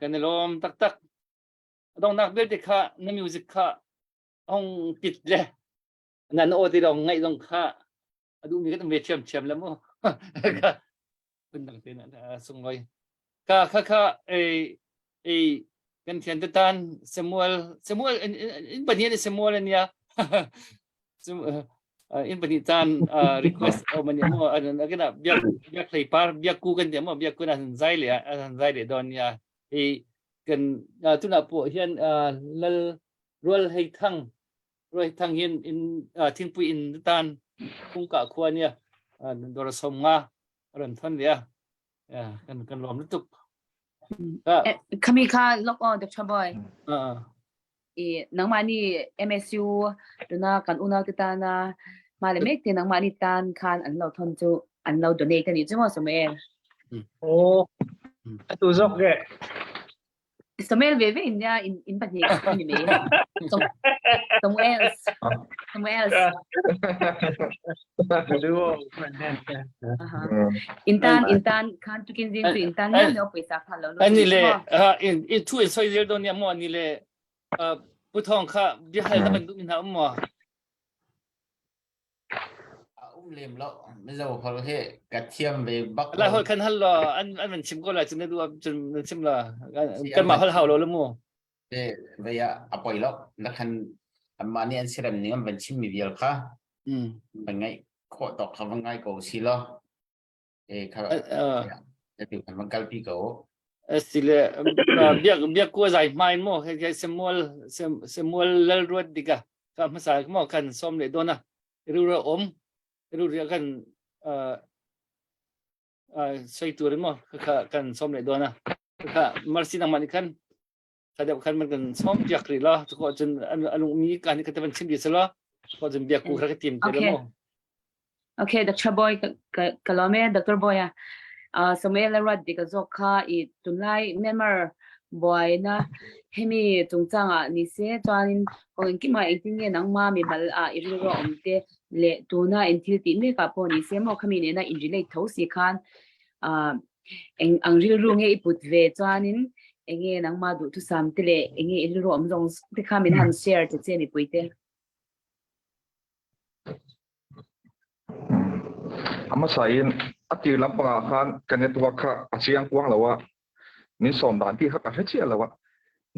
B: กันในลมตักต้องนักเบลติค่ะในมิวสิกค่ะห้องติดเลยนั่นโอที่เราไงต้องค่ะดูมีก็ต้องเวทเชื่อมแล้วมั้งค่ะเป็นต่างเป็นส่งเลยค่ะกันเทียนตันสมัวอินปัญญาในสมัวเนี่ยin panitan request o man mo an agana biak play par biak ku kan mo biak ku na zai le don ya kan tuna po hian lal rol hei thang hian in thingpui in tan kung ka khwania dor som nga ran than ya kan lom lutuk
C: kami kha lock on Dr. Boy nang mani MSU duna kan una kita na male mek te nang mani tan khan an lo thon chu an lo donate ni chuma somel
E: tu zok ge
C: somel ve india in pani ni me somewhere else intan khan tu kin jin tu intan no paisa khalo lo
B: ani le in tu in soi don ya mo ani le ผู้ทองค่ะพี่ให้ถ้าเป็นลูกมินหาหมอ
H: เลมแล้วไม่ใช่ว่าพอเราเทกระเทียมไปบัก
B: แล้วคนฮัลโหลอันมันชิมก็เลยจนได้ดูจนชิมละกันมาฮัลโหลแล้วมั้ง
H: เด้ไปอะอภัยแล้วแล้วคันอันมาเนี่ยเสร็จนี่มันเป็นชิมมีเดียร์ค่ะเป็นไงโคตรคำว่าไงก็สิละครับจะถือเป็นมันกัลปีก็
B: สิเลยเบียกกัวใจไม่มั้งแค่สมัวเล่รวดดีกะก็ภาษาหม้อกันส้มเลยโดนนะรู้เรื่องรู้เรื่องกันใส่ตัวมั้งก็กันส้มเลยโดนนะก็มาสินังมันกันถ้าเดี๋ยวกันมันกันส้มเบียกเลยละทุกคนจนอันมีการที่จะเป็นชิมดีสิละก็จนเบียกกูเขาก็เตรียมเตรียมมั้ง
C: โอเคดร. Boy ก็ล้อแม่ดร. Boy สมัยละรัดดิกจอกค่ะอีตุนไลเมมเบอร์บอยนะให้มีจงจังนี่เสียจวนคนกินมาเองที่เนี่ยนังมามีบัลอีรูรอมเตเลตัวน่ะอินทิลติไม่กับพอนี่เสียมอขมิเนี่ยนะอินจิเลทสีคันเองอังริรูเงี้ยปุตเวจวนเองนังมาดูทุสามติเลเองอีรูรอมจงที่ข้ามีทันแชร์จะเจนี่ปุยเต
D: อามาใส่อัติลำปางขันกันในตัวข้าอาชีพกว้างแล้ววะนี่สมด่านที่ข้ากันเชี่ยแล้ววะ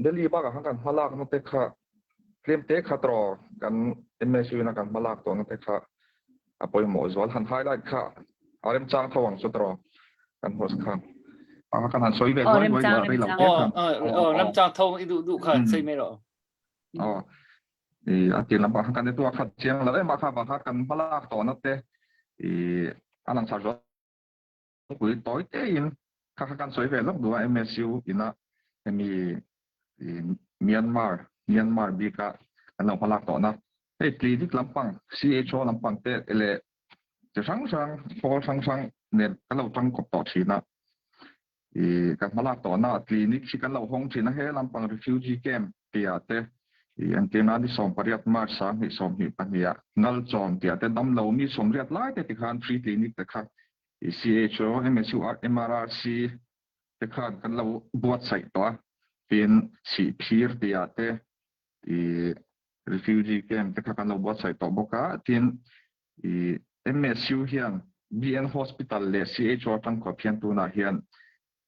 D: เดลีบ้ากันกันมาลากนั่นเตะข้าเคลมเตะข้าตรอกันMSUนักกันมาลากตัวนั่นเตะข้าอภัยหมอจวนหันท้ายได้ข้าอาเริ่มจ้างทวังสุดตรอกันหัวข้ากันหันสวยแบบไว้ไว้ไว้หลังเตะข้า
B: เริ่มจ้างทวังอีดูข้าใช่ไหมหรอ
D: อาทิตย์ลำบากกันในตัวขัดเชียงแล้วได้มาข้าบางข้ากันมาลากตัวนั่นเตะอันนั้นสารคุยต่อยเตยินข้ากันสวยแบบแล้วดูว่า MSU อินะมีเมียนมาบีกะกันลงพลักต่อนะคลินิกลำปัง CHO ลำปังเตะเลยจะช่างพอช่างเนี่ยกันเราตั้งกบต่อชีนะ kan malak to na clinic si kan lo hong thina he lampang refugee camp tia te an ke na ni som pariat mar sa ni som hi pania nal chom tia te dam lo mi som riat lai te khan free clinic te kha CHO MSU MRRC te khan kan lo buat sai to pin si phir tia te refugee camp te kan lo buat sai to boka tin MSU hian BN hospital le CHO tang ko phian tu na hian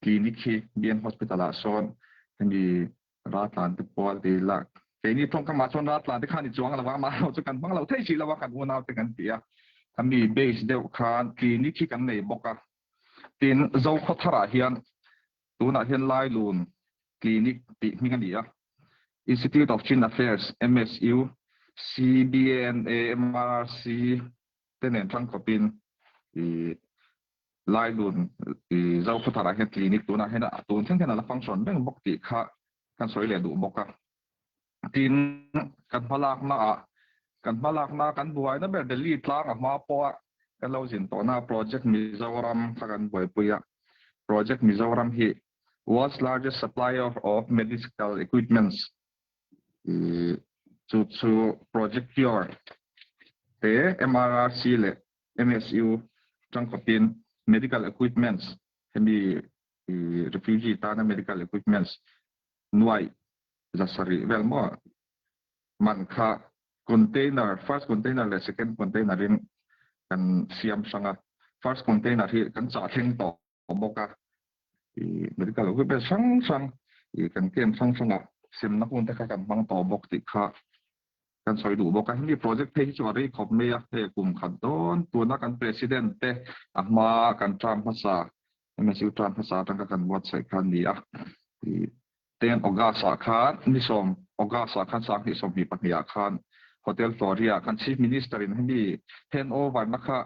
D: clinic hi BN hospital a son mi ratlan te pol de la ke ni thong kama chon ratlan te khani chuang lawa ma lo chu kan bang lo thei chi lawa kan una te kan tia mi base de khan clinic hi kan nei boka tin zo kho thara hian tu na hian lai lun clinic ti mi kan dia Institute of Chin Affairs MSU CBN MRC tenen thang ko pin lai lun zau kho thara hian clinic tu na hena tu theng thena la function beng bok ti kha kan soi le du boka tin kan malak na kan buai na ber delhi tlang ma po kan lo jin to na project Mizoram kan boi puya project Mizoram hi world's largest supplier of medical equipments to project Pure te MRRC le MSU Trangkopin medical equipments hemi refugee tana medical equipments nuai zasari well mo man kha container first container le second container in kan siam sanga first container hi kan cha theng to boka medical equipment sang kan kem sanga sim na kun te kha kan bang to bok ti kha kan soi du boka hi project te hi chori khop me ya te kum khan don tu na kan president te ama kan tram phasa MSU tram phasa tang kan wat sai khan ni a ten ogasa khan ni som ogasa khan sang ni som bi pahia khan hotel Floria kan chief minister in hi hand over na kha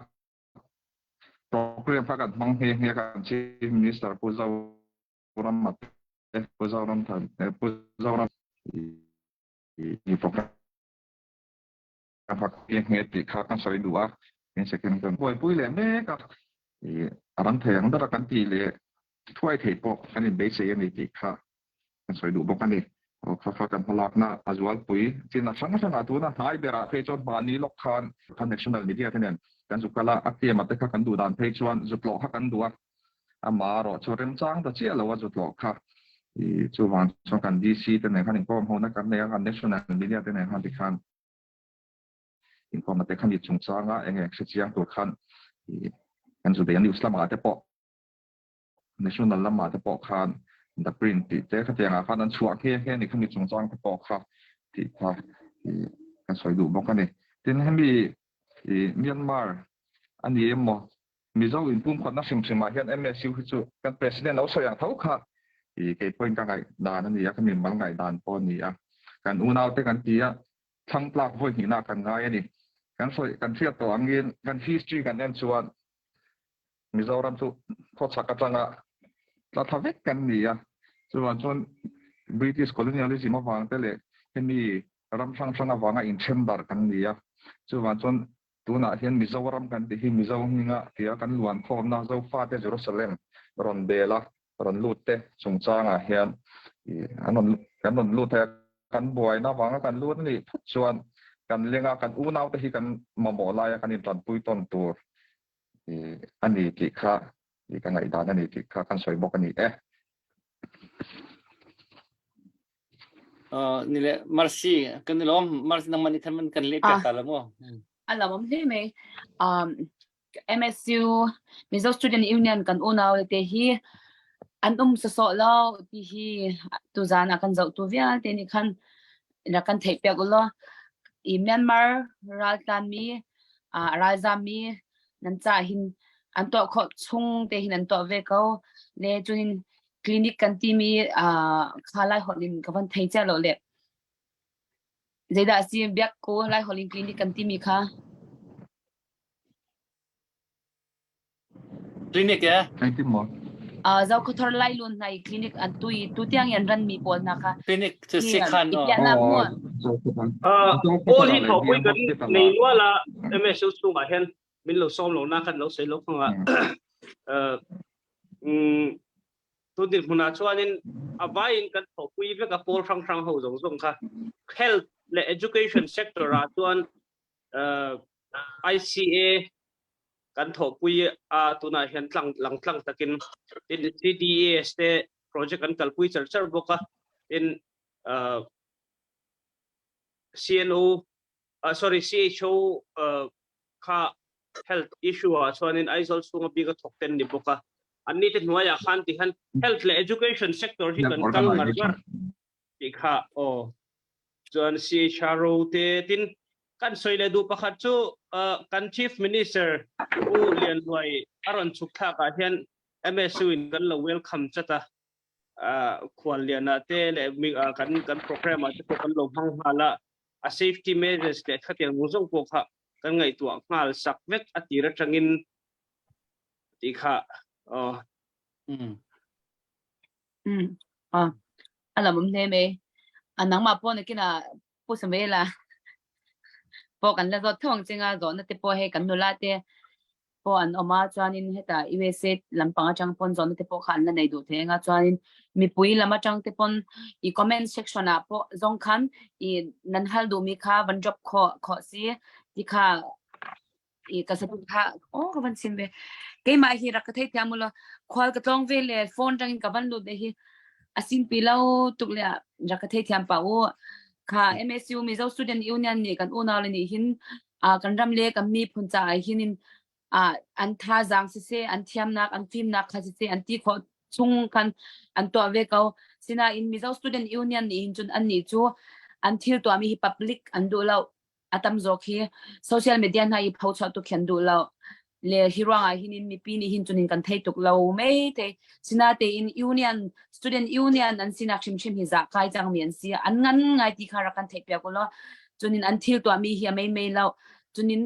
D: program pha kan mang he kan chief minister puzau ram puzau ram than puzau ram ni program phak yang nge kha kan soi du a in second kan pui le me ka arang theng da kan ti le thoi thei po kan in base ye ni kha kan soi du bo kan ni kha kan phalak na azwal pui tin na sang tu na hai bera phe chon ba ni lok khan national media thenen kan zukala atia mate kha kan du dan phe chuan zutlo kha kan du a ama ro chorem chang ta chia lawa zutlo kha chu wan chon kan DC te ne khan in pom ho na kan ne kan national media te ne khan ti khan in pom te khan ni chung changa enge chiang tu khan kan zu de yan islam ate po national lama te po khan the print ti te kha tianga khan an chuak he ni khan ni chung chang te po kha ti kha kan soi du bok ani tin hemi Myanmar ani emo mizo in pum khot na sim ma hian MSU chu kan president lo so yang thau kha ke point ka ngai dan ani ya kan min mal ngai dan po ni a kan unau te kan tia thang plak voi ni na kan ngai ani kan soi kan sia to angin kan history kan en chuan Mizoram chu khot sakatanga la thavek kan ni a chuan chon British colonialism awang te le hemi ram sang sang awanga in chamber kan ni a chuan chon tuna hian Mizoram kan ti hi Mizo hinga tia kan luan khom na zo fa te Jerusalem ron bela ron lut te chungchanga hian anon lut te kan boy na wanga kan lut ni chuan kan lenga kan unau te hi kan mamolaya kan in tan pui ton tur ani ti kha kan ngai dan ani ti kha kan soi bok ani
B: ni le marsi kan lom mars nang mani than man kan le pe ta la mo
C: alam he me MSU Mizo Student Union kan unau te hi an so lo ti hi tu zana kan zau tu via te ni khan na kan thei pe gulo i Myanmar Rajdhani Rajami nan cha hin an to kho chung te hin an to ve ko le chunin clinic kan ti mi khalai holin ka van thei cha lo le zeida si byak ko lai holin clinic kan ti mi kha
B: clinic ya
D: ai ti mo
C: zau ko thor lai lun nai clinic an tu tiang yan ran mi pol na kha
B: clinic chu se khan no
C: na mo
E: all hi khop pui kan nei wala MSU chu ma hen min lo som lo na kan lo se lo khanga tu din huna chuanin avain kan thopui ve ka pol rang ho zong kha health le education sector a chuan ICA kan thopui a tuna hian tlang takin tin CDA ste project kan kalpui char boka in CNO sorry CHO kha health issue a chuanin aizol sunga biga thokten ni boka anni te hnuaya khan ti han health le education sector hi kan kal ngar ti kha o chuan CHRO te tin kan soile du pakhat chu kan chief minister u lian loi aron chukha ka hian MSU in kan lo welcome chata khwal liana te le mi kan program a te kan lo hang hala a safety measures le khatiang muzong ko kha kan ngai tu ngal sak vek atira tangin ti kha
C: alam ne me anang ma po ne kina po sambe la po kan la zo thong chinga zo na te po he kan nula te po an oma chuanin heta USA lampanga chang pon zo na te po khan la nei du the nga chuanin mi pui lama chang te pon I comment section a po zong khan I nan hal du mi kha van job kho si ti kha I ka sa kha o ka van simbe ke ma hi rak thai thiamula khwal ka tong ve le phone tang ka van lu de hi asin pilau tukle rak thai thiam pa o kha MSU Mizo Student Union ni kan una le ni hin kan ram le kan mi phun cha hinin an tha jang se an thiam nak an film nak kha se an ti kho chung kan an to ve kau sina in Mizo Student Union ni hin chun an ni chu an thil to mi hi public an do lo atam zokhi social media na I phau cha tu khen do lo le hiranga hinin mi pi ni hin chunin kan thei tuk lo me te sina te in union student union an sina chim hi za kai chang mian si an ngan ngai ti khara kan thei pya ko lo chunin an thil to mi hi me lo chunin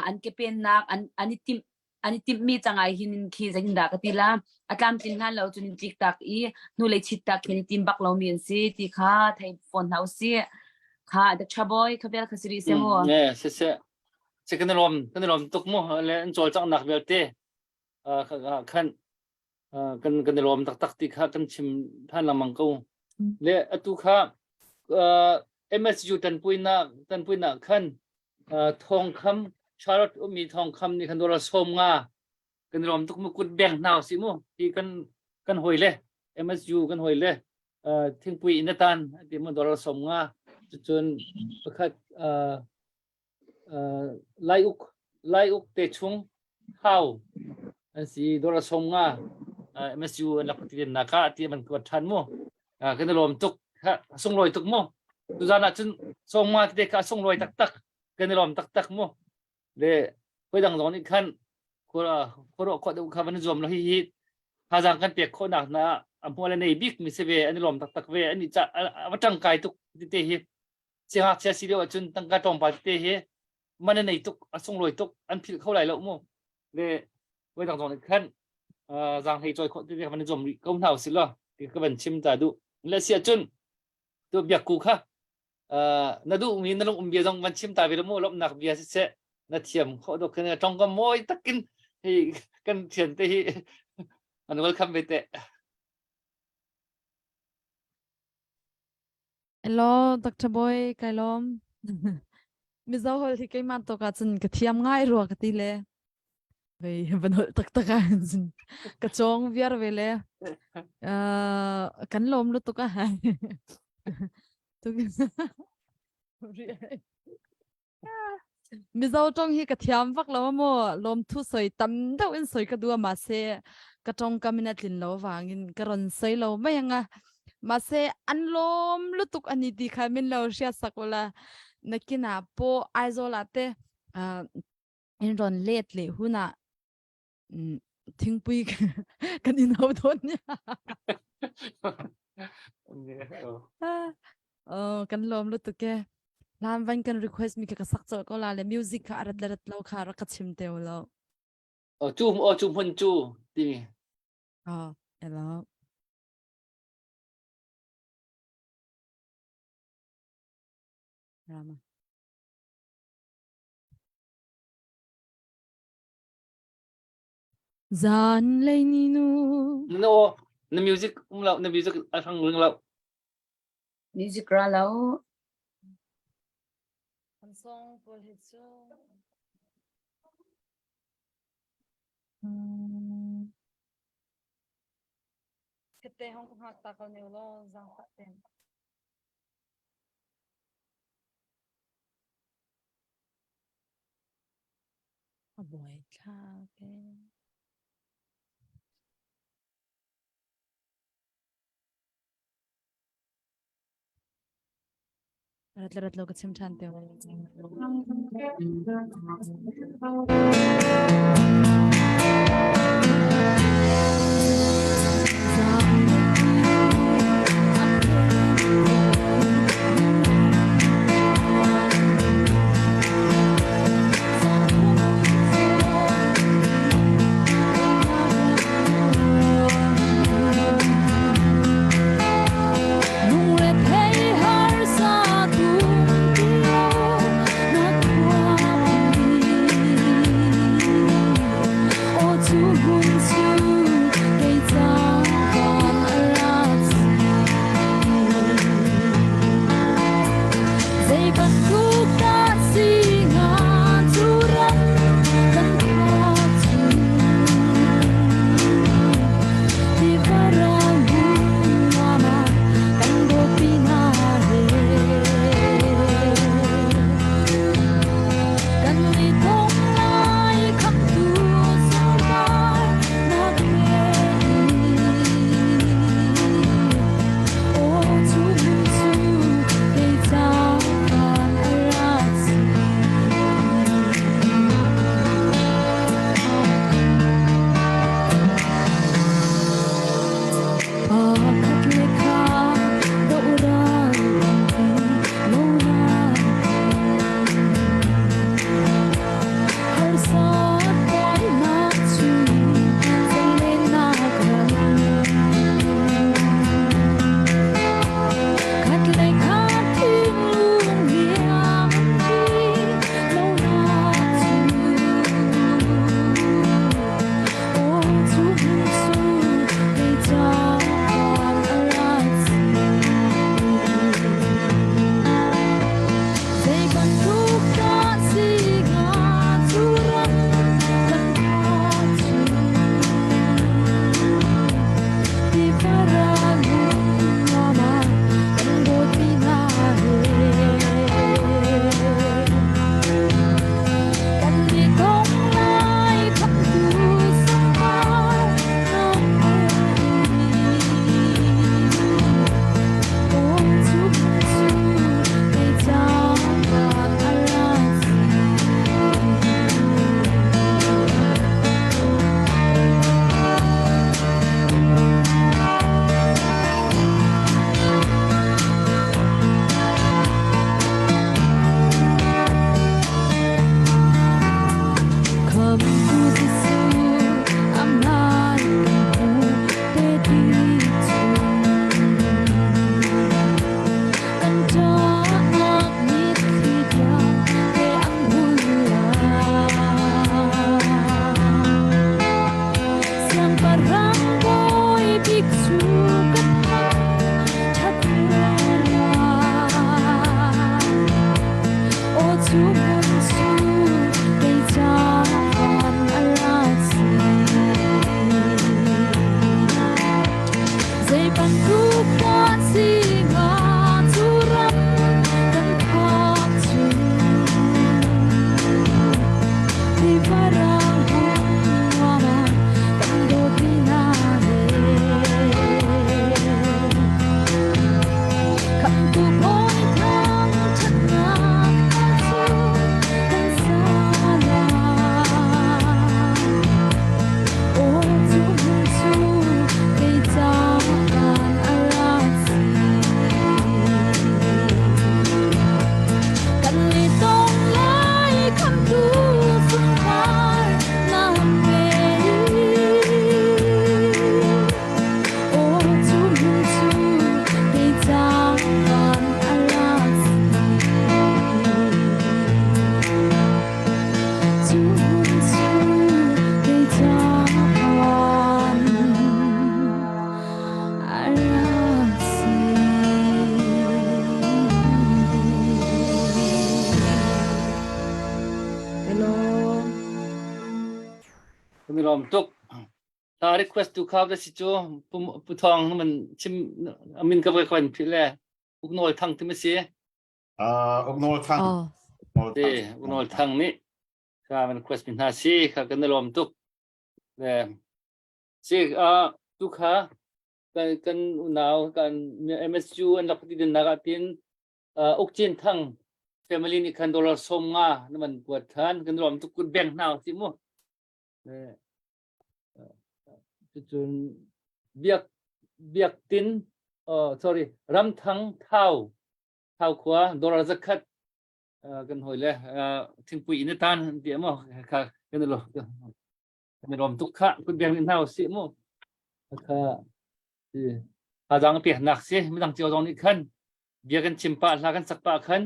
C: an ke pen nak ani tim mi changai hinin khi jang da ka ti la atlam tin han lo chunin tik tak I nu le chit tak ni tim bak lo mian si ti kha thei phone house si kha the chaboy khabel khasiri se mo
B: se kan lom tuk mo le an chol chang nak belte khan kan lom tak ti kha kan chim than lamang ko le atu kha MSU tan puina khan thong kham charot umi thong kham ni kan dora som nga kan lom tuk mo kut beng naw si mo ti kan hoile MSU kan hoile thing pui inatan ti mo dora som nga chun pakhat lai uk te chung how si dora som nga MSU na patin na ka ti man ko than mo kan lom tuk song loi tuk mo tu jana chun som nga te ka song loi tak kan lom tak mo le koi dang zon ni khan ko ko du kha ban zom lo hi ha jang kan pek kho nak na ampo le nei bik mi se ve ani lom tak ve ani cha awatang kai tuk te hi sia si le chun tang ka tong pa te hiมันในตุกส่งรวยตุกอันผิดเข้าไหลแล้วมั้งเลยไว้ต่างๆขั้นจางให้จอยคนที่มันจมก้มเท้าสิล่ะที่ก็เป็นชิมตาดูและเสียจนตัวเบียกูค่ะนาดูมีนั่งเบียจงมันชิมตาไปแล้วมั้งลบหนักเบียเสียนาเทียมเขาดูกันจงก็มอยตักกินให้กันเทียนที่อันนั้นคำไปแต่
G: Hello Dr. Boy Kailom Mizo hol thì cái mặt to cả chân cái thiam ngay rồi cái tí lệ vậy vẫn hol tak tak chân cái chong viar về lệ cắn lom lúc to cả hai Mizo trong hi cái thiam vác lâu mà lom thu soi tắm đâu in soi cái đua mà se cái trong cabinet lin lâu vàng in cái ron soi lâu mấy nga mà se ăn lom lúc tục anh đi khai min lâu xia sakola nakina po isolate in ron lately huna thingpui kan in ho don kan lom lu tuke lam van kan request mi ka sak chol ko la le music ka arat lo kha ra ka chim te lo
B: chu hun chu ti
G: hello Rama Zan lay ni nu
B: no na music umlaw na music asang linglaw
C: music ra lo
F: song pol hitso kete hong kong hak ta ko ne lo zang khat ten boy kha ke rat lo ka chim chan te
B: อมตุกถ้า request to ข้าวได้สิจูผู้ทองมันชิมมินกับไคนพี่แหละอุกโนลทั้งที่ไม่เสีย
H: อกโนทัง
B: เด้อุกโนลทั้งนี้ข้ามัน request เป็นหาสิข้ากันรวมตุกสิตุกข้ากันอุณาวกัน MSU อันดับที่ดินนักตินอุกจินทั้ง family นี่คัน$สมงานั่นมันปวดทานกันรวมตุกคุณแบ่งหนาวสิมั้งจนเบียกตินsorry รำทั้งเท้าขวา$จะคัดกันหอยเลยถึงปุ๋ยในตานเดี๋ยวมั้งค่ะกันรวมตุกขะคุณแบ่งหนาวสิมั้งค่ะอาจารย์เปียหนักสิไม่ต้องเจียวตรงนี้ขั้นเบียกันชิมปะลากันสักปะขั้น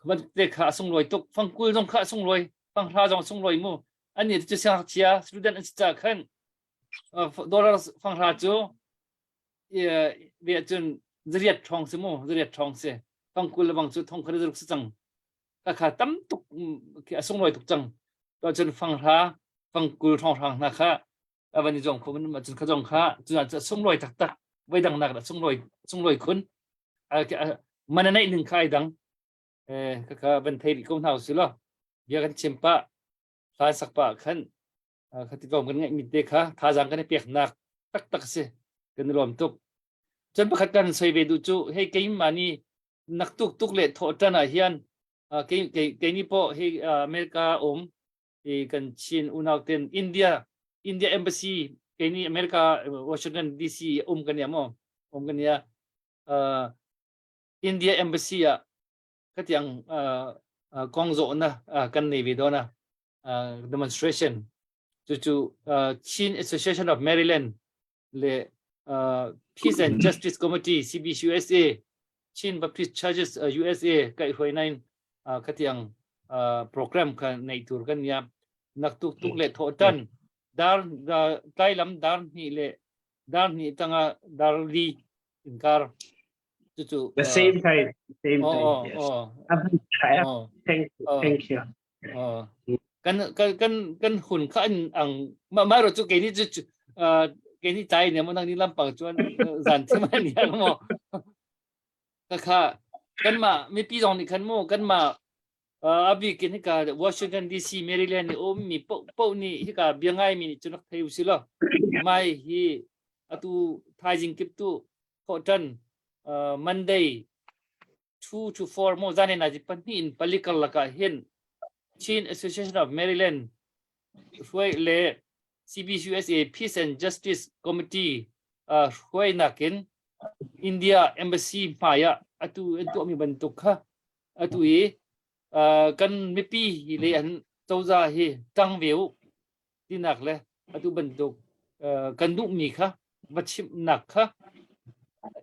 B: มันเด็กขาส่งรวยตุกฟังกุยต้องขาส่งรวยฟังพระจงส่งรวยมั้งอันนี้จะเสียเชียร์ student อันจะขั้น$ฟังพระจูเบียจนเรียดทองสิมั้งเรียดทองสิฟังกุยระวังจุดทองคดีรุกจังก็ขาตั้มตุกส่งรวยตุกจังก็จนฟังพระฟังกุยทองนะคะวันนี้จงผมมันจนขจงข้าจนจะส่งรวยตักไว้ดังนักส่งรวยคุณมันในหนึ่งใครดังก็เป็นเทลิคมเท่าสิล่ะเบียกันชิมปะทายสักปะขันขัดติดลมกันไงมิดเด็กค่ะทาจังกันเปียกหนักตักสิกันรวมตุกจนประคัดกันใส่เวดูจูให้เกมมานี่นักตุกเล็ดโทษจันเฮียนเกมนี้พอให้อเมริกากันจีนอุณาวเทนอินเดียembassy เกมนี้อเมริกาวอชิงตันดีซีกันเนี่ยมั้งกันเนี่ยอินเดีย embassy ก็ที่ยังกองโจนะกันในวิดีโอนะdemonstration จู่Chin Association of Maryland และ Peace and Justice Committee CBCUSA Chin Baptist Churches USA ก็อีกคนนึงก็ที่ยังโปรแกรมกันในตัวกันเนี่ยนักตุกเล็ดโทษจันดาร์ใกล้ลำดาร์นี่ตั้งดาร์ลีอินการ์จู่
I: The same time. Yes. Thank you.
B: กันหุ่นขันมาเราจู่เกนี่จู่เกนี่ใจเนี่ยมันนั่งนี่ลำปังจวนสันที่มันเนี่ยมั้งก็ค่ะกันมาไม่ปีตรงนี้กันมั้งกันมาอาบีกินให้กับวอชิงตันดีซีแมริแลนด์นี่โอ้มีปุ๊นี่ให้กับเบียงไงมีจุนักไทยอุศิลป์ไม่ฮีตุไทยจิงกิบตุโคตันMonday 2 to 4 mo zane na jipan ni in palikal laka hin Chin Association of Maryland huai le CBCUSA Peace and Justice Committee huai nakin India Embassy maya atu mi bentuk ha atu kan mipi le an tauza hi tangveu tinak le atu bentuk kan du mi kha bachim nak kha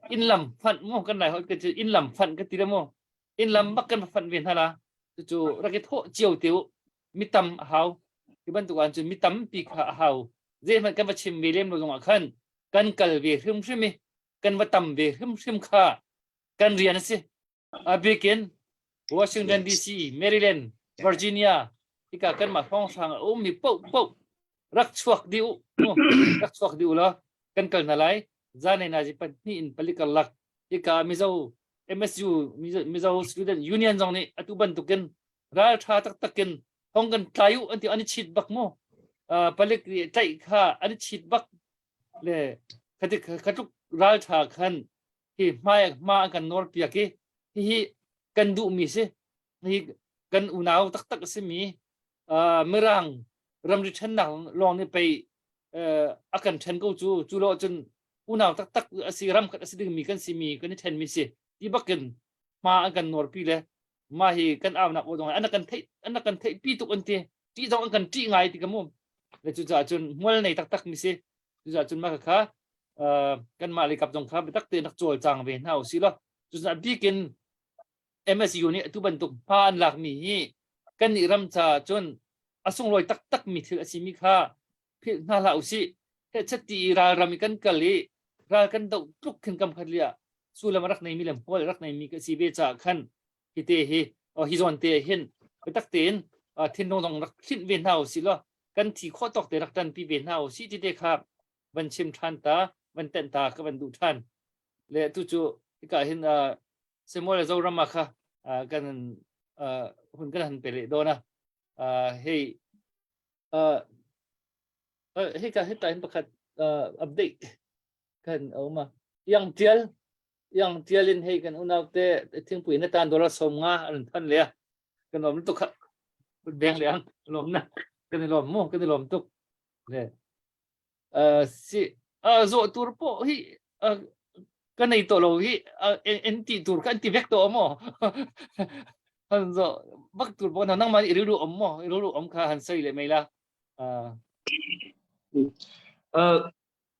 B: in lam phận mo kan này họ cái in lam phận cái tí đó mo in lam bắc kan phận viên hay là chú ra cái thổ chiều tiểu mi tâm hào cái ban tụ an chú mi tâm bị hào dễ mà kan vật chim về đêm rồi ngọ khăn kan cල් về hum mi kan vật tâm về hum kha kan rian si Beacon Washington DC Maryland Virginia thì cả kan mà phong sang ôm mi pau rắc chuộc điu lo kan cl na lai zane na jipan ni in palikal lak ika mizo MSU mizo student union zong ni atuban tuken ral tha takin hongkan tayu anti ani chit bak mo palik tai kha ani chit bak le khatuk ral tha khan hi ma kan nor pia ki hi kan du mi se hi kan unaw tak se mi merang ramri than na long ni pe akan than ko chu lo chun unaw tak si ram khat si ding mi kan si mi kan ten mi si ti bakin ma kan nor pi le ma hi kan aw na o dong an kan thei pi tu an ti ti dong kan ti ngai ti kamu le chu cha chun mol nei tak mi si chu cha chun ma kha kan ma le kap dong kha tak te nak chol chang ve nau si lo chu cha bikin MSU ni tu ban tuk pa an lak mi hi kan ni ram cha chun asung loi tak mi thil asi mi kha phi na la usi he chati ra rami kan kali ra kan dau tuk khin kam khalia sulam rak nei mi lem pol rak nei mi ka si be cha khan hi te hi hi zon te hin tak ten thin dong rak thin ve nau si lo กันที่ข้อตกแต่รักตันปีเบนเฮาสิที่ได้ครับวันชิมทันตาวันเต็นตากับวันดูทันและตุจูก็เห็นเสมอเลยเจ้ารามาค่ะกันหุ่นกันหันไปเลยโดนะเฮ้ยเฮ้ยก็เห็นแต่เห็นประกาศอัปเดตกันเอามายังเจียลเฮ้ยกันอุณาเตทิ้งปุ๋ยในตานโดราสมงาอันทันเลยกันลมตุกค่ะแบงเลยลมนะกันลมโม่กันลมตุกเนี่ยสิโซตูร์โปเฮ้ยกันในตัวเราเฮ้ยเอ็นตีตูร์กันตีเวกตัวโม่ฮันโซบักตูร์โปนั่งมาอิรูอมโม่อิรูอมค่ะฮันใส่เลยไหมล่ะ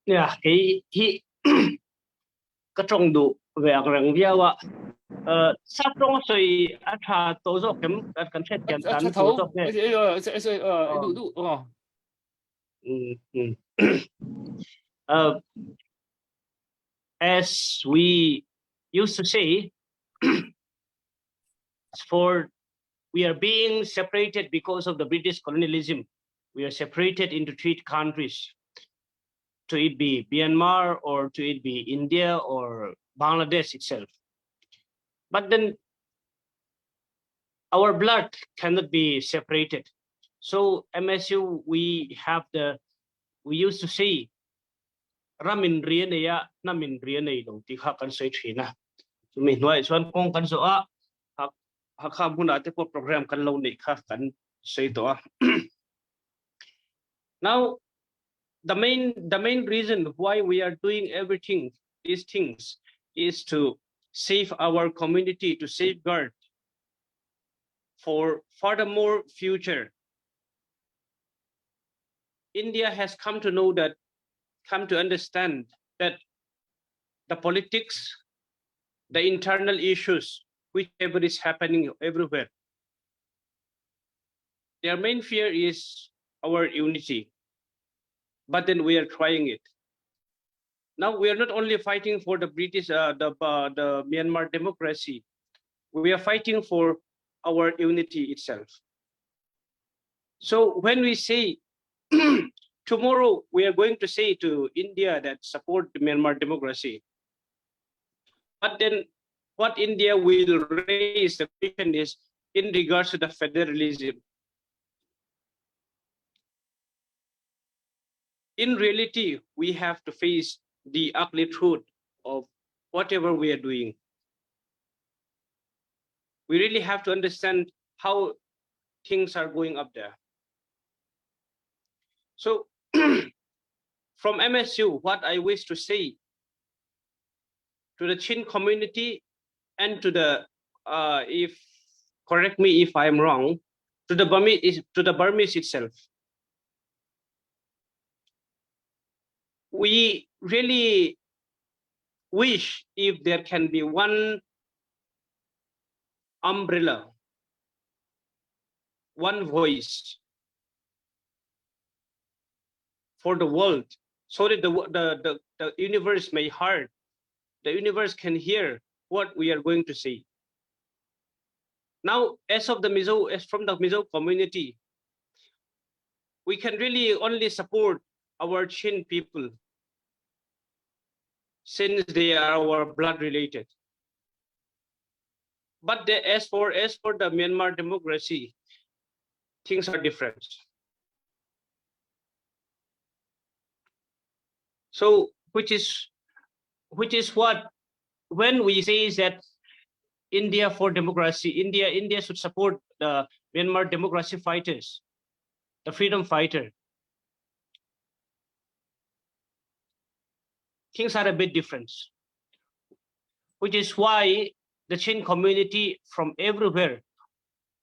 I: เนี่ยที่ก็ตรงดูเวลาเรื่องเดียวว่าสักตรงส่วนอาชาโตโซเข็มกันเช่นกันตันโตโซเนี่ย
B: ดู
I: as we used to say we are being separated because of the British colonialism. We are separated into 3 countries, to it be Myanmar or to it be India or Bangladesh itself. But then our blood cannot be separated. So MSU, we used to say, Ramin Rianaya, Namin Rianay, long Tikakan say China. So mean why it's one Kong can so Hakamuna program can loan it can say to now the main reason why we are doing these things is to save our community, to safeguard for furthermore future. India has come to understand that the politics, the internal issues, whichever is happening everywhere, their main fear is our unity. But then we are trying it. Now we are not only fighting for the British, the Myanmar democracy. We are fighting for our unity itself. So when we say tomorrow we are going to say to India that support the Myanmar democracy, but then what India will raise the question is in regards to the federalism. In reality, we have to face the ugly truth of whatever we are doing. We really have to understand how things are going up there. So from MSU, what I wish to say to the Chin community and to the, correct me if I'm wrong, to the Burmese itself. We really wish if there can be one umbrella, one voice for the world, so that the universe may hear, the universe can hear what we are going to say. Now, as from the Mizo community, we can really only support our Chin people, since they are our blood related. But as for the Myanmar democracy, things are different. So which is what, when we say that India for democracy, India should support the Myanmar democracy fighters, the freedom fighter. Things are a bit different, which is why the Chin community from everywhere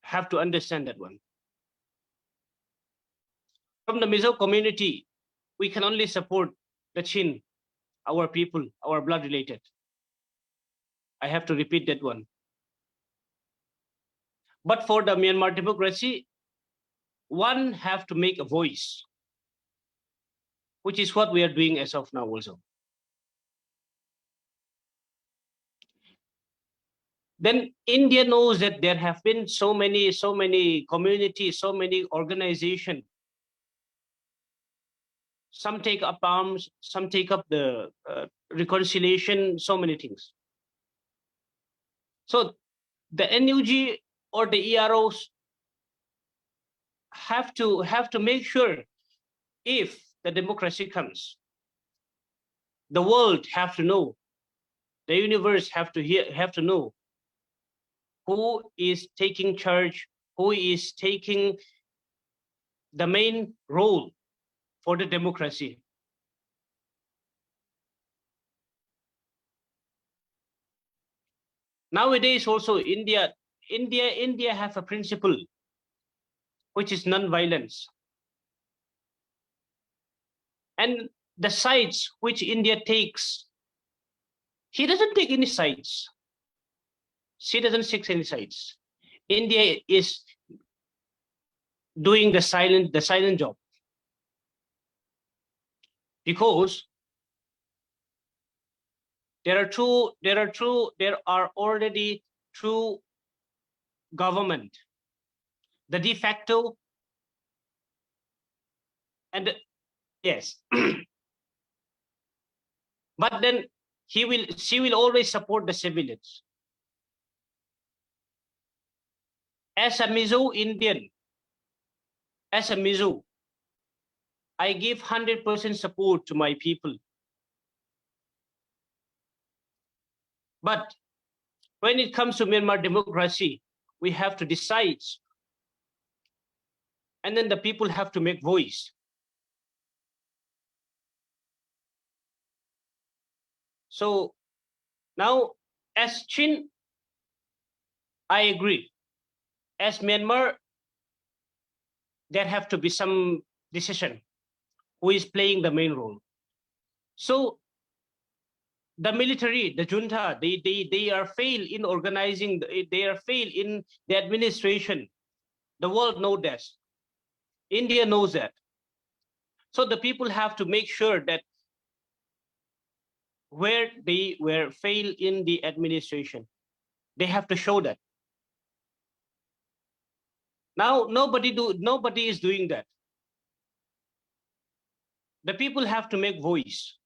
I: have to understand that one. From the Mizo community, we can only support the Chin, our people, our blood related. I have to repeat that one. But for the Myanmar democracy, one have to make a voice, which is what we are doing as of now also. Then India knows that there have been so many communities, so many organizations Some take up arms, some take up the reconciliation, so many things. So the NUG or the EROs have to make sure if the democracy comes, the world have to know, the universe have to know who is taking charge, who is taking the main role for the democracy. Nowadays also India have a principle which is non-violence. And the sides which India takes, he doesn't take any sides. She doesn't take any sides. India is doing the silent job. Because there are already two government, the de facto and yes. But then she will always support the civilians. As a Mizo Indian, as a Mizo, I give 100% support to my people. But when it comes to Myanmar democracy, we have to decide. And then the people have to make voice. So now as Chin, I agree. As Myanmar, there have to be some decision who is playing the main role. So the military, the junta, they are fail in organizing, they are fail in the administration. The world knows that. India knows that. So the people have to make sure that where they were fail in the administration, they have to show that. Now nobody is doing that. The people have to make voice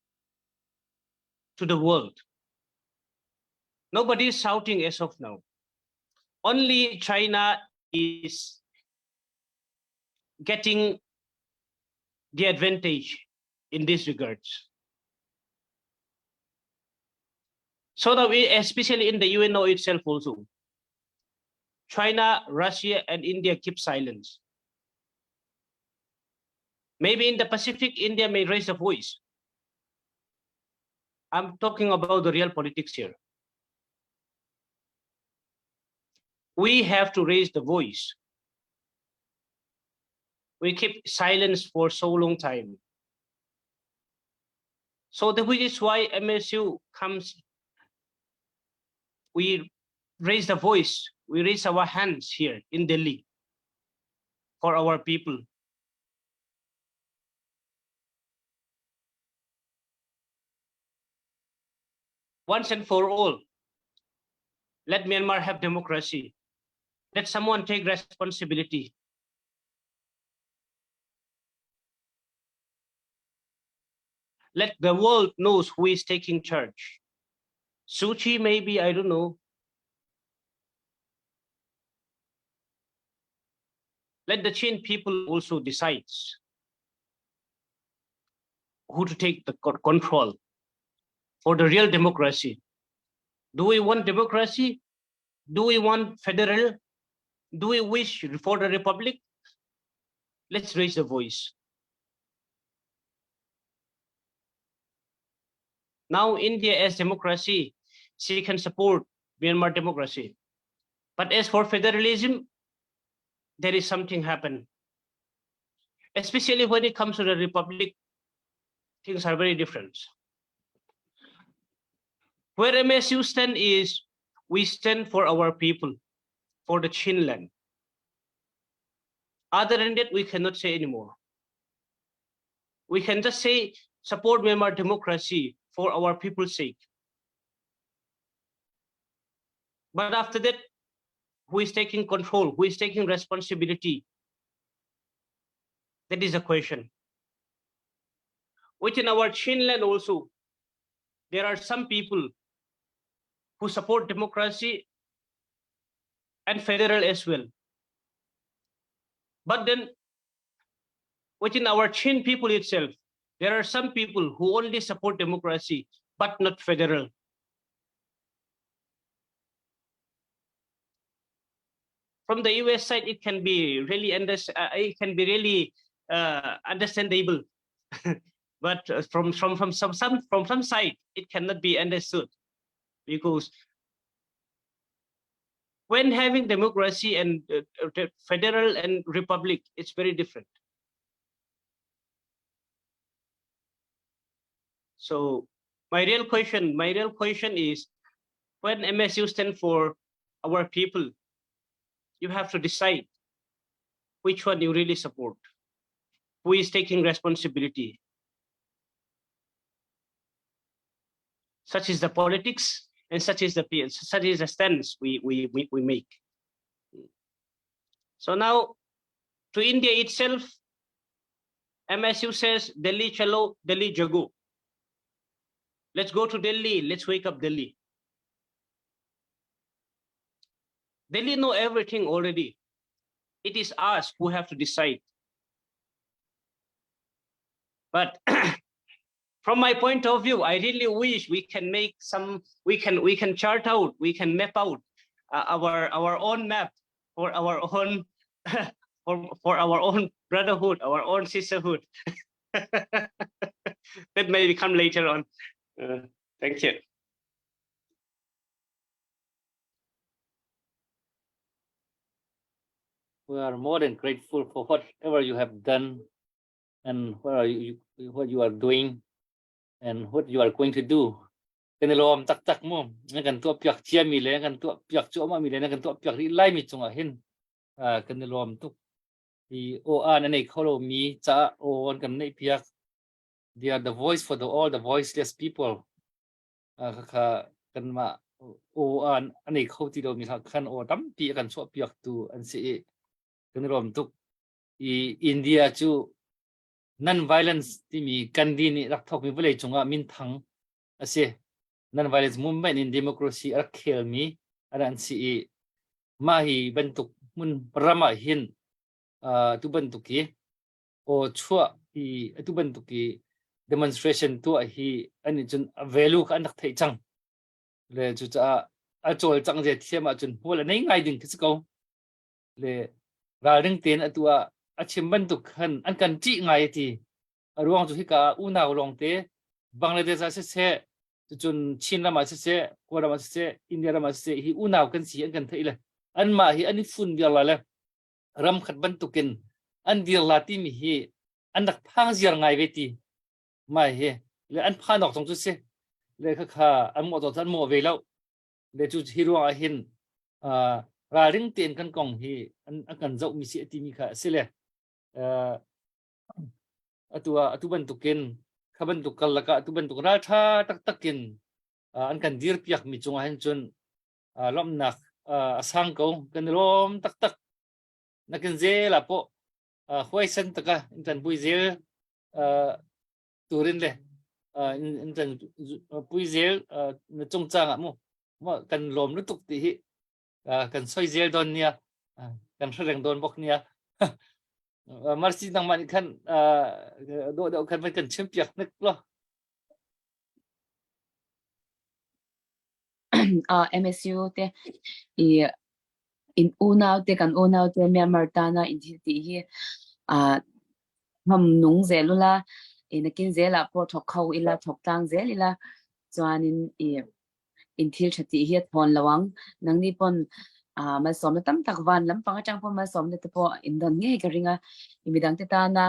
I: to the world. Nobody is shouting as of now. Only China is getting the advantage in these regards. So now, especially in the UNO itself also, China, Russia, and India keep silence. Maybe in the Pacific, India may raise a voice. I'm talking about the real politics here. We have to raise the voice. We keep silence for so long time. So which is why MSU comes, we raise the voice, we raise our hands here in Delhi for our people. Once and for all, let Myanmar have democracy. Let someone take responsibility. Let the world knows who is taking charge. Suu Kyi, maybe, I don't know. Let the Chin people also decide who to take the control for the real democracy. Do we want democracy? Do we want federal? Do we wish for the republic? Let's raise the voice. Now India as democracy, she can support Myanmar democracy. But as for federalism, there is something happen. Especially when it comes to the republic, things are very different. Where MSU stand is, we stand for our people, for the Chin land. Other than that, we cannot say anymore. We can just say, support Myanmar democracy for our people's sake. But after that, who is taking control? Who is taking responsibility? That is a question.
E: Within our Chinland also, there are some people who support democracy and federal as well. But then within our Chin people itself, there are some people who only support democracy but not federal. From the US side, it can be really understandable, but from some side, it cannot be understood, because when having democracy and federal and republic, it's very different. So my real question is, when MSU stand for our people, you have to decide which one you really support, who is taking responsibility. Such is the politics, and such is the stance we make. So now, to India itself, MSU says Delhi chalo, Delhi jago. Let's go to Delhi. Let's wake up Delhi. Delhi know everything already. It is us who have to decide. But from my point of view, I really wish we can make we can chart out, we can map out our own map for our own for our own brotherhood, our own sisterhood. That may come later on. Thank you.
B: We are more than grateful for whatever you have done, and what you are doing, and what you are going to do. Kan lom tak mo, kan tua piak chia mi le, kan tua piak cho ma mi le, kan tua piak ri lai mi chunga hin. Kan lom tu. I o an nei kholo mi cha o kan nei piak. They are the voice for all the voiceless people. Kan ma o an nei kho ti do mi kan o dam pi kan so piak tu an si kan lom tu. I India chu non-violence ti mi kandi ni rak thok mi vele chunga min thang ase non-violence movement in democracy ar khel mi aran si mahi bentuk mun rama hin tu bentuki o chua I tu bentuki demonstration tu hi ani chun value kan nak thei chang le chu cha a chol chang je thiam a chun hol nei ngai ding kisiko le ra ring ten atua achim bentuk khan an kan chi ngai ti ruang chu hi ka una long te Bangladesh se chun Chin lama se ko lama se India lama se hi una kan si an kan thei le an ma hi ani fun dia la le ram khat bentukin an dir la ti mi hi an dak phang ziar ngai ve ti mai he le an pha nok tong chu se le kha an mo to tan mo ve lo le chu hi ruang a hin ra ring ten kan kong hi an kan zau mi si ti mi kha se le atu bentukin khaban tukal laka atu bentuk ra tha takin an kan dir piak mi chunga hen chun lom nak asang ko kan lom tak nakin ze la po hoi san taka intan bui zel turin le intan bui zel na chung chang mo kan lom lu tuk ti hi kan soi zel don nia kan threng don bok nia Marsi nang man kan do kan man kan champion nek lo
C: MSU te in unau te kan unau te Myanmar ta na in ti hi ham nung zelula in kin zela po thok khau ila thok tang zelila chuanin in thil thati hi thon lawang nang ni pon ma som na tam tak van lam pang chang po ma som na te po in don nge ka ringa imidang te ta na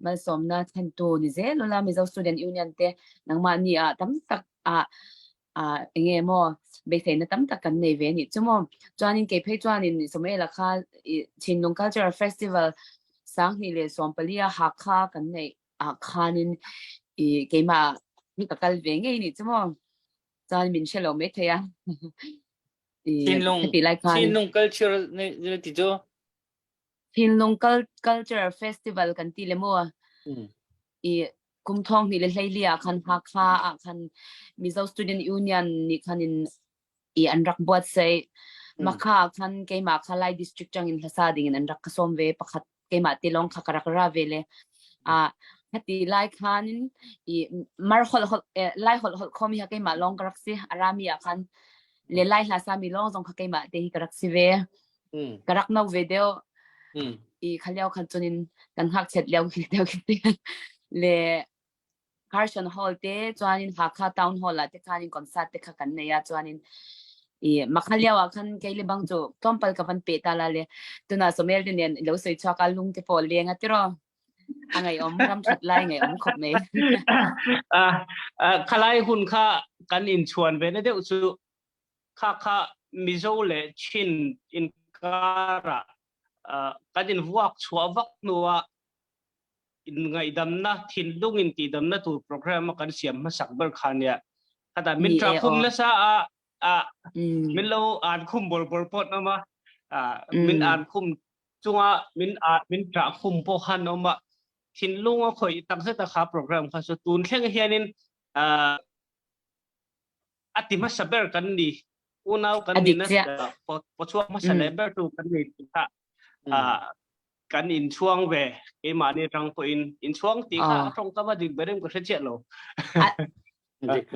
C: ma som na then to ni zelula mi zo student union te nang ma ni tam tak nge mo be the na tam tak kan nei ve ni chumo chuanin ke phei chuanin somai la kha Chinlung Cultural Festival sang hi le som palia ha kha kan nei khanin ke ma mi ka kal ve nge ni chumo chuan min shelo me the ya
B: Chinlung cultural ne ti jo
C: Chinlung Cultural Festival kan ti le mo kum thong ni le hlei lia khan ha kha a khan Mizo Student Union ni khan in I an rak buat sei makha khan keima khalai district chang in hlasa ding in an rak kasom ve pakhat keima tilong kha karak ra vele a hati lai khan I mar hol lai hol khomi ha keima long karak si arami a khan le lai hlasa mi long jong kha keima te hi karak si ve karak no video I khaliao khan chunin kan hak chet leo ki deu ki le Carson Hall te chuanin Hakha Town Hall la te khanin concert te kha kan ne ya chuanin I makhaliawa khan keile bang chu tompal ka pan pe ta la le tuna somel den nen lo sei chwa ka lung te pol le nga tiro angai om ram that lai ngai om khop me
E: คลายหุ่นค่ากันอินชวนเวนเดอุสุค่ามิโซเลชินอินการะกันอินวักชัววักนัวอินไงดำนะทินลุงอินตีดำนะตัวโปรแกรมกันเสียมมาสักเบอร์คันเนี่ยแต่มินทราคุมละซะมินเราอ่านคุมบอลปอดนะมามินอ่านคุมจังมินทราคุมพวกฮันนะมาทินลุงก็คอยตั้งเสตาขาโปรแกรมข้าสุดตูนแค่เฮียนินอติมาสับเบอร์กันดีอุณาวกันดีนะพอช่วงมาสับเบอร์ตูกันดีกันอินช่วงเวเอมาเนี่ยทางพออินช่วงตีข้าตรงกับว่าดิบเบอร์ก็เสียแล้ว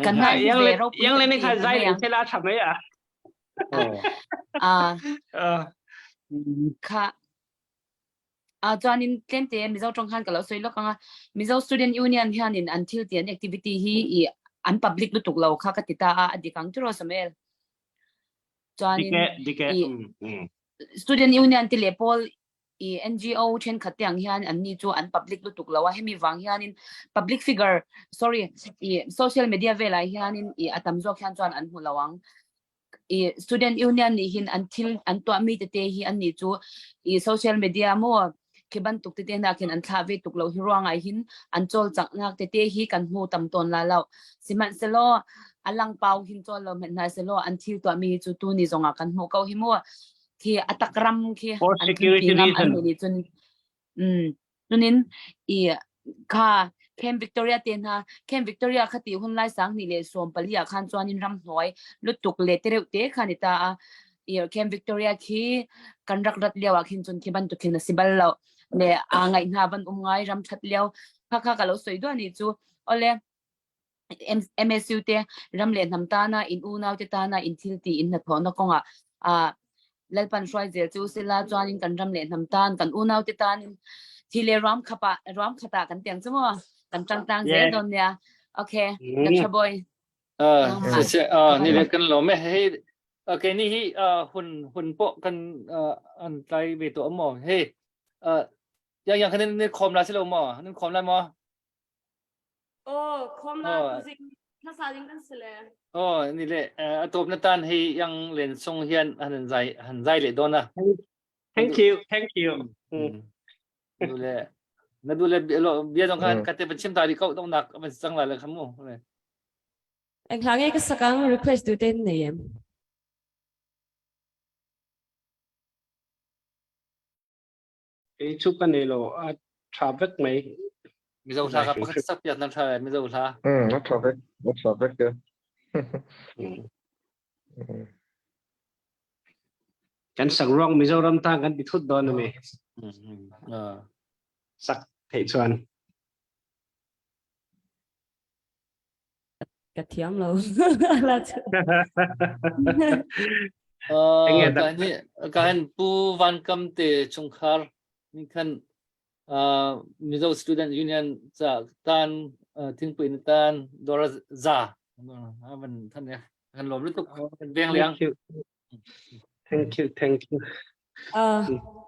C: กันให้
E: ยังเลยนี่ค่ะใจหรือเวลาทำไม
C: ค่ะJoanin kente Mizo Chongkhan kalau soi lo kanga Mizo Student Union hianin until the activity hi an public lutuk lo kha ka tita a adikang tro samel Joanin Student Union ti lepol NGO chen khatyang hian an ni chu an public lutuk lo a hemi wang hianin public figure sorry social media vela hianin atamzo khan chuan an hulawang Student Union ni hin until an to mi te hi an ni chu social media mo kiban tuk te na kin an thave tuk lo hi ronga hin an chol chak ngak te hi kan hu tam ton la lo siman selo alang pau hin chol lo men na selo until to mi chu tu ni zonga kan hu ko hi mo ki atakram ki
E: an security reason
C: ni chun tunin kha Camp Victoria ten ha Camp Victoria khati hun lai sang ni le som palia khan chuanin ram hnoi lutuk le tereu te khanita Camp Victoria khi kanrak rat lewa khin chun khiban tu khin sibal lo le angai na ban ngai ram that lew kha ka lo soi do ni chu ole MSU te ram le nam ta na in u naw te ta na in thil ti in na thon na konga lalpan shwai zel chu sila chuanin kan ram le nam tan kan u naw te ta nin thile ram khata kan tiang chu mo kan tang zel don ya okay Dr. Boy
B: นี่เลยกันเราไม่ให้okay นี่ฮีหุ่นโปะกันอันใจเวตัวหมอเฮ้ยังคันนี้คอมละสิเราหมอนั่นคอมละหมอ
F: คอมละจริงภาษาจริงกันสิเลย
B: นี่แหละตัวนัตตันให้ยังเรียนทรงเฮียนหันใจเลยโดนนะ
E: thank you
B: ดูแลนั่นดูแลเบี้ยตรงกันกัดเตะเป็นชิมตาดีเขาต้องหนักเป็นสังหลายเลยครับมั้ง
F: เอ็งครั้งนี้ก็สักครั้ง request ดูเต้นเนี่ย
E: ชุกกันนี่เราทราบไหม
B: มิโซอุทาครับพักสักอย่างนั่นใช่มิโซอุทา
D: นักทราบเด้อ
E: กันสักร่องมิโซรัมตั้งกันติดทุดดอนนะมั้ยสักเหตุชวน
F: กระเทียมเรา
B: การปูวันคำเตะชงคาร์นี่คันMizo Student Union จากท่านถึงปีนท่านดอร์ซามันท่านเนี่ยท่านหลอมรู้ตุกเป็นเบียงเลี้ยง
E: thank you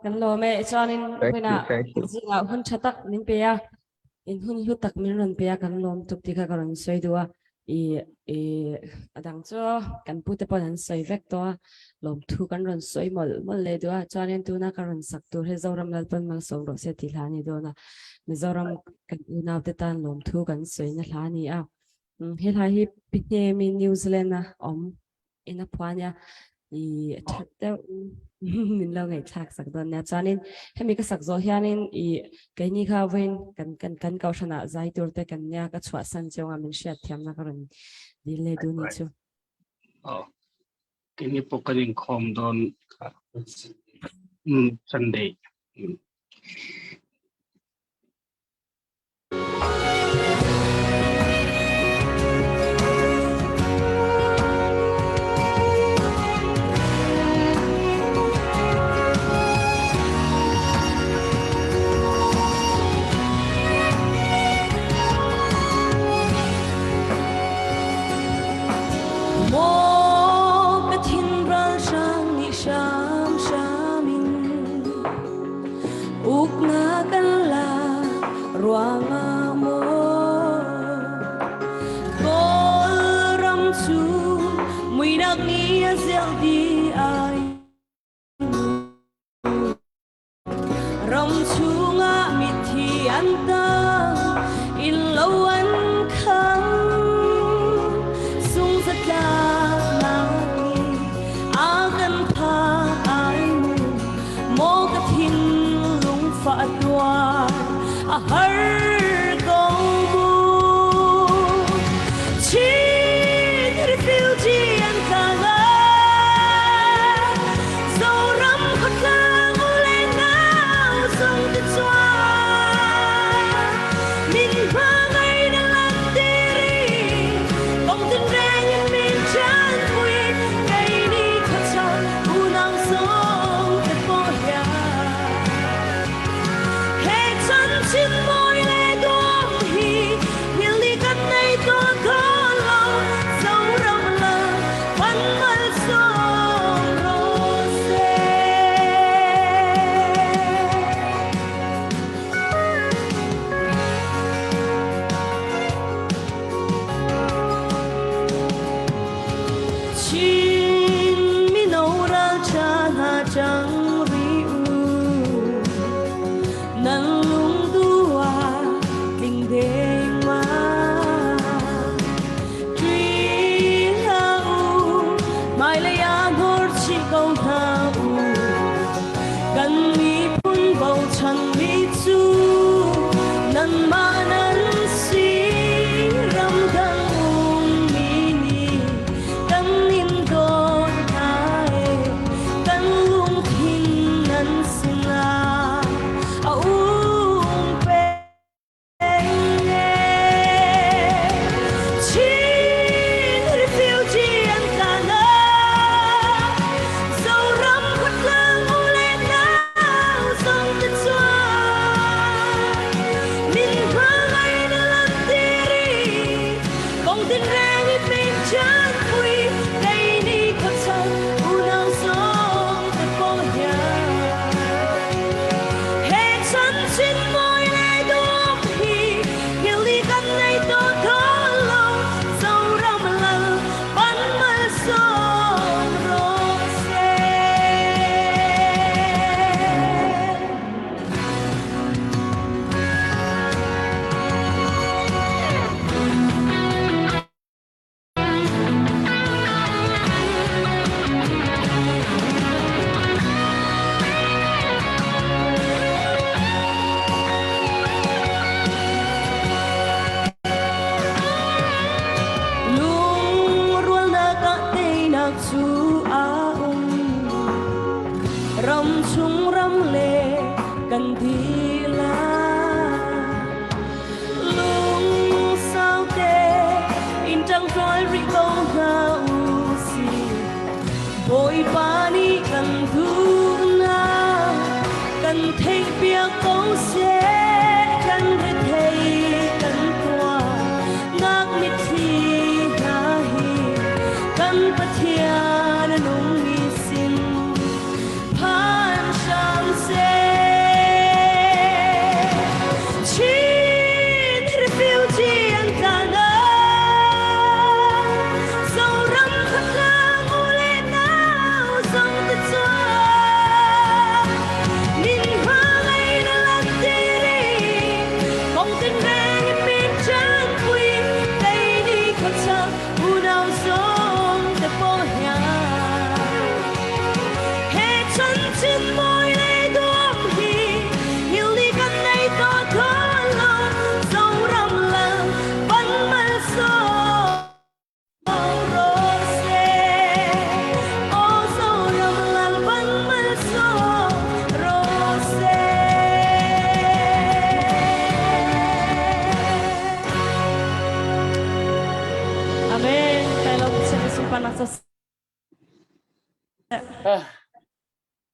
F: กันโลเมจอนินเวน่าจริงๆหุ่นชัดตักนินเปียอินหุ่นยุตักมินรันเปียกันโลมตุกที่เขากำลังสวยดัวดังจ้ากันพูดแต่พอนั้นสวยเวกตัวลมทุกันรันสวยหมดเลยดัวจอนินตัวนักรันสักตัวให้เจ้ารำนัดเป็นมังสงรเสติลานี่ดัวนะมิเจ้ารำกันอุณาวเตตันลมทุกันสวยนั่นลานี่เฮลาฮิปิเนมินิวซีแลนด์นะอินนับพวานยา i te min lo ngai thak sak don na chanin hemi ka sak zo hianin i kai ni kha wen kan kau thana zai tur te kan nya ka chwa san chonga min sha thiam na karon dile du ni chu
E: Kini pokaring khom don Sunday.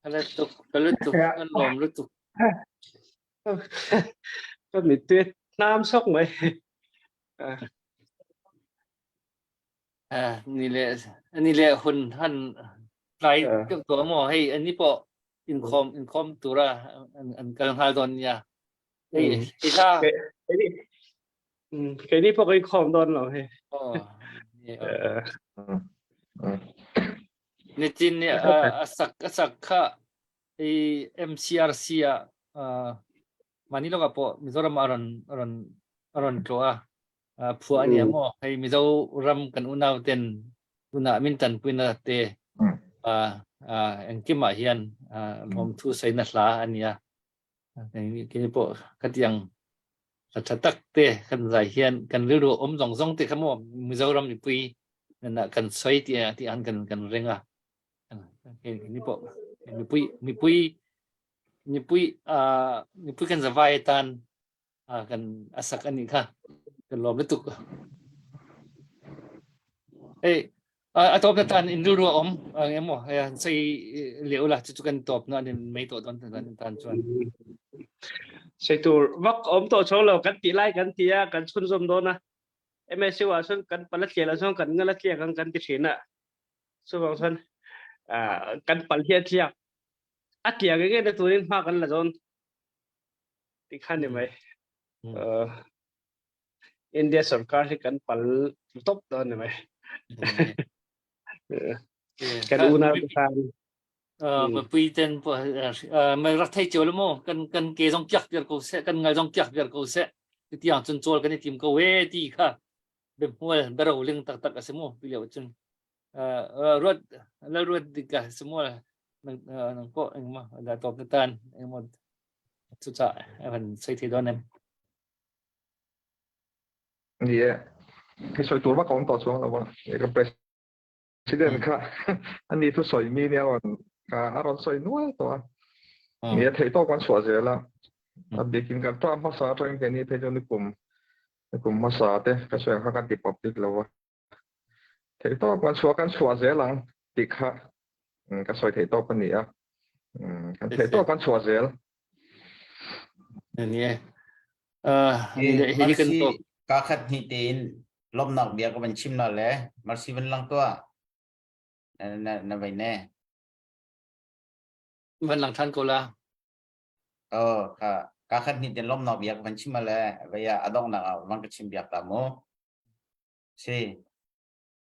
B: อะไรตุกกันลุตุกกันลมลุตุก
E: ก็มีตัวน้ำซอกไหม
B: นี่แหละอันนี้แหละคนท่านไลฟ์เจ้าตัวหมอให้อันนี้ปออินคอมตัวละอันกำลังหาตอนเนี่ยไอ้ถ้า
E: เคยนี่พวกไอ้คอมโดนเหรอเฮ้
B: ในจีนเนี่ยสักค่ะไอ้ MCRC มันนี่เราก็พอมิโซรัมอรอนตัวผัวเนี่ยหมอให้มิโซรัมกันอุณาเต็นอุณามินตันปุยนาเตอันกิมาเฮียนผมทูใส่นัดลาอันเนี้ยนี่กินพอกัดยังสัตตักเตกันใจเฮียนกันฤดูสองเตขโมมิโซรัมปุยนั่นน่ะกันใส่ที่อันกันเร่งนี่พอมีปุยkan zavaitan kan asak ani kha kan lom letuk atop na tan induru emo sei leula chu kan top na nin mai to don tan chuan
E: ใช่ตัววักอมโตโชว์เรากันตีไล่กันตีกันชุนสมโดนนะเอ็มเอสว่าส่วนกันปลัดเจียแล้วส่วนกันเงินละเจียกันติดเสียน่ะส่วนบางส่วนกันปลัดเจียอัดเจียกันในตัวนี้มากกันละจนติดขั้นยังไงอินเดียสการที่กันปลัดตบโดนยังไงกันอุณหภูมิ
B: มาปุยเต็นมารักไทยเจียวแล้วโมกันเกยจงจักเบียร์กูเสกันไงจงจักเบียร์กูเสที่อย่างจนโจลกันในทีมก็เวทีค่ะแบบหัวแบบเราเรื่องตักกันสมองไปเรียกว่าจนรถดีกันสมองนั่งก็เองมาได้ตอบในตันเองหมดสุดท้ายมันใส่ที่โดน
D: เนี่ยให้ช่วยตัวว่าก่อนต่อช่วงแล้วว่าเอกประสิทธิ์ค่ะอันนี้ทุกส่วนมีเนี่ยวันอารมณ์สวยนัวตัวมีเทโต้กันสวยเสียแล้วเด็กกินกันตามภาษาตัวเองแค่นี้เพื่อนในกลุ่มภาษาเต้ก็ช่วยเขากันติดปอบติดแล้วว่าเทโต้กันสวยเสียหลังติดค่ะก็ช่วยเทโต้กันนี่กันเทโต้กันสวยเสีย
B: นี่นี่กันตัว
H: กาขัดหิตินลมหนักเบียก็เป็นชิมนั่นแหละมาสิเป็นลังตัวนั่นไปแน่
B: วันหลังท่านก็ละ
H: ค่ะกาขัดหิตินลมหนักเบียก็เป็นชิมมาแล้วไปอดองหนักวันก็ชิมเบียตามโมสิ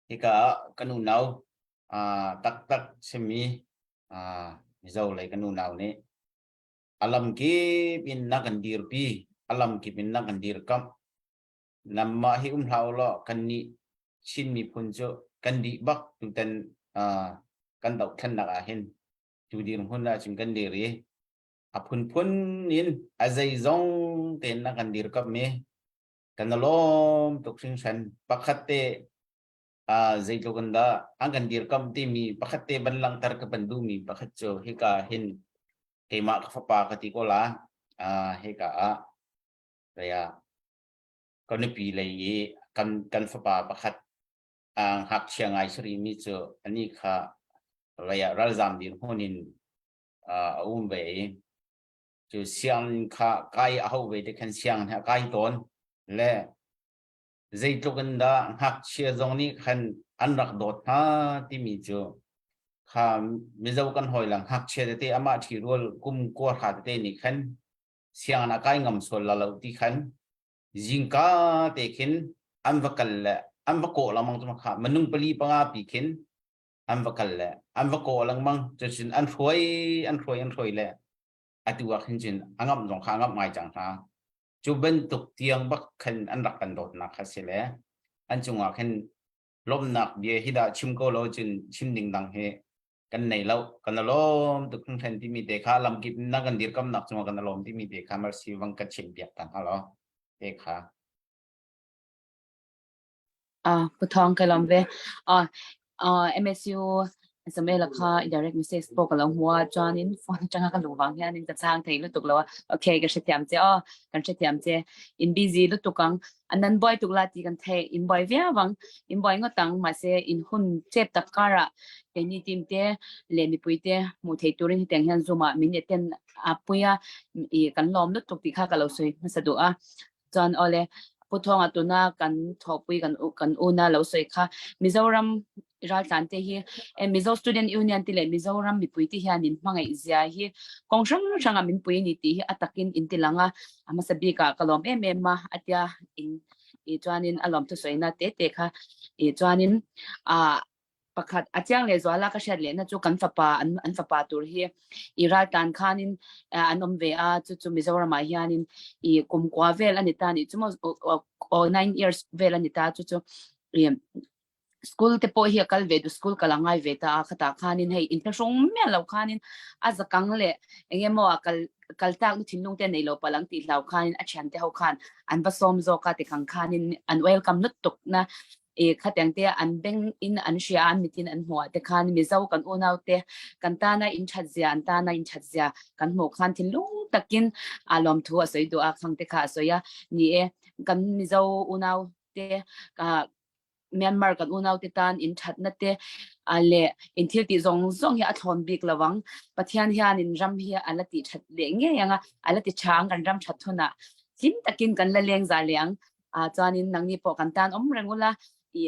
H: ที่ก็กันอุณาวตักเสมีมิเจ้าเลยกันอุณาวนี้อาลัมกีเป็นนักกันดีร์ปีอาลัมกีเป็นนักกันดีร์กัมnama hi hlau kan ni chin mi punjo kan di bak tu ten kan dau khan na hin tu dir hun la chin kan dir ri apun in azai zong ten na kan dir kap me kan lom tuk sing san pakhatte zai to kan da ang kan dir kam ti mi pakhatte ban lang tar ka bandu mi pakhat cho hi ka hin ke ma ka pa ka ti ko la hi ka yaก็ในปีเลยกันฝาประคัดหักเชียงไอสรีมิจูอันนี้ค่ะระยะรัลซามดินหัวนินเวจูเสียงค่ะไกเอาเวเด็กขันเสียงฮะไกตอนและใจตุกันดาหักเชียจงนี้ขันอันรักโดดฮะที่มีจูค่ะมิเจ้ากันหอยหลังหักเชียเตอามาที่รัวกุมกัวขาดเตนี่ขันเสียงนักไกงำสวลละเราที่ขันjingka tekin amvako lamang tumakha manung pali panga pikin amvako langmang jachin anroi le atuwa khinjin angam jong kha ngam mai jang ha chuben tuk tiang bak khan anrak kan dot na khasile anchunga khan lom nak bie hida chimko lo chin chimding dang he kan nei lo kan lom tuk khan ti mi te kha lam kip na kan dir kam nak chunga kan lom ti mi te kha mar si wang ka chim biak tan haloเอกค่ะ
C: ปุทองกะลอมเวMSU สมัยละค่ะ direct message ปกติเราหัวจอนินฟอนจังกันหลงวังเนี่ยนินจะสร้างไทยลุตุกแล้วโอเคกันเสียมเจ้ากันเสียมเจ้ in busy ลุตุกังอันนั้นบ่อยตุกลาตีกันไทย in บ่อยเวียวัง in บ่อยก็ตั้งมาเส in หุ่นเจ็บตะการะเป็นนี่ทีมเตเลมีปุยเตมูเทตุรินแต่งยันซูมามินเต็นอาปุยอีกันล้อมลุตุกตีข้ากันเราสวยมาสะดวกจอนเอาเลยพุทธองอัตุนากันทอปุยกันอุนาเราสวยค่ะมิโซรัมรัฐการเตฮีมิโซ student union ติเลมิโซรัมมีปุยที่ฮานินมังไอเซียฮีกองช่างมินปุยนี่ที่อัตกินอินติลังอามาสบีกากลอมมาอัตยาอินอีจวนินอารมณ์ทุสวยนะเตค่ะอีจวนินประคัดอาจารย์เลยจวนละก็เฉลี่ยนะจูกันฝปาอันฝปาตัวฮีอีรัฐการขานินอันอมเวอาจูมิโซรัมมาฮียานินอีกุมกว่าเวลอันนี้ตานี่จูม9 years เวลอันนี้ตาจูอีschool te po hi kal ve du school kalangai ve ta khata khanin hei in thong me lo khanin az kang le engemo kal tak thinung te nei lo palang ti lau khanin a chan te ho khan an ba som zo ka te kang khanin an welcome lut tuk na e khatang te an beng in an shia an mitin an hwa te khan mi zau kan unau te kan ta na in chat zia an ta na in chat zia kan mo khan thinlung takin alom thu a soi do a khang te kha soya ni e kan mi zau unau te ka Myanmar kan unaw titan in that na te ale in thil ti zong ya thon bik lawang pathian hian in ram hi alati that le nge yanga alati chang kan ram that thuna tin takin kan la leng za leng chanin nangni po kan tan om rengula I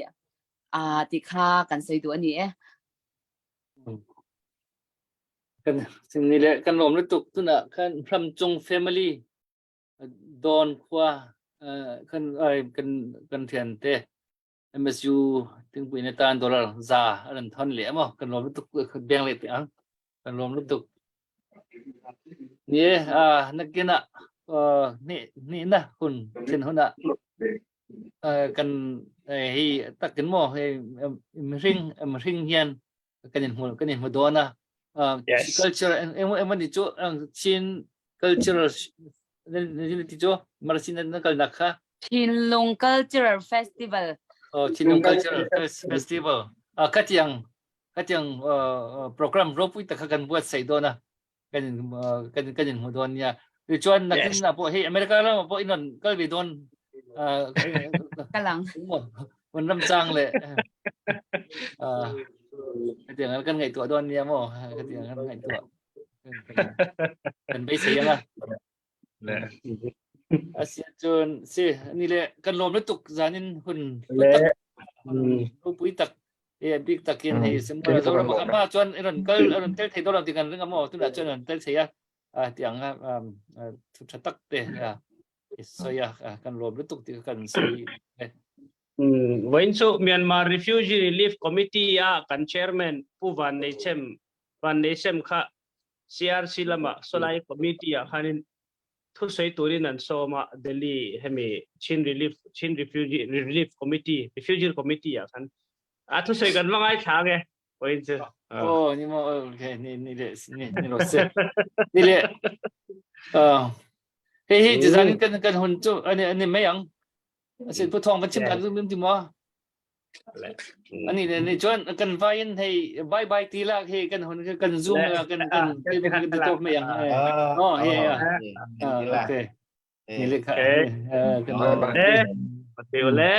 C: ti kha kan sei du ani
B: กันสิ่งนี้แหละกันรวมลุตุกตุนะกันพรำจง family ดอนขวากันกันเทียนเตMSU ถึงปีในตาน$ซาอันทอนเหลี่ยมกันรวมลุตุกแบ่งเลยเตียงกันรวมลุตุกนี่นักกินนี่นะคุณเช่นหุ่นกันให้ตักกินหม้อให้มริงเฮียนกันเห็นหัวดอนนะculture and itu Chin cultural itu marasin nakal nakha
C: Chinlung Cultural Festival
B: Chinlung Cultural Festival katiang program ropu ita akan buat sa ito na kanin mo doon niya Richuan nakin na po hey Amerika lang po inon kalbi doon
C: kalang
B: Manram sang le katiang kan ngai tua doon niya mo katiang kan ngai tua kan base ya lah asia chun si ni le kan lom le tuk zanin hun pui tak big takin he semua so apa chun iron tel thei dolam tingan ring amo tu na chun tel sia tiang tak te ya so ya kan lom le tuk ti kan si
E: When so Myanmar Refugee Relief Committee kan chairman pu van nechem kha CRC lama solai committee hanin thu sei turin an soma Delhi hemi Chin Refugee Relief Committee kan thu sei kan mangai thage when so
B: ni mo okay ni lo se ni le hey design kan hun chu ani mayang Asin po thong kan chim kan lim ti mo ani ni chuan kan vain hei bye tila hei kan hon kan zoom kan to me yang hei okay ni le kan
E: patio le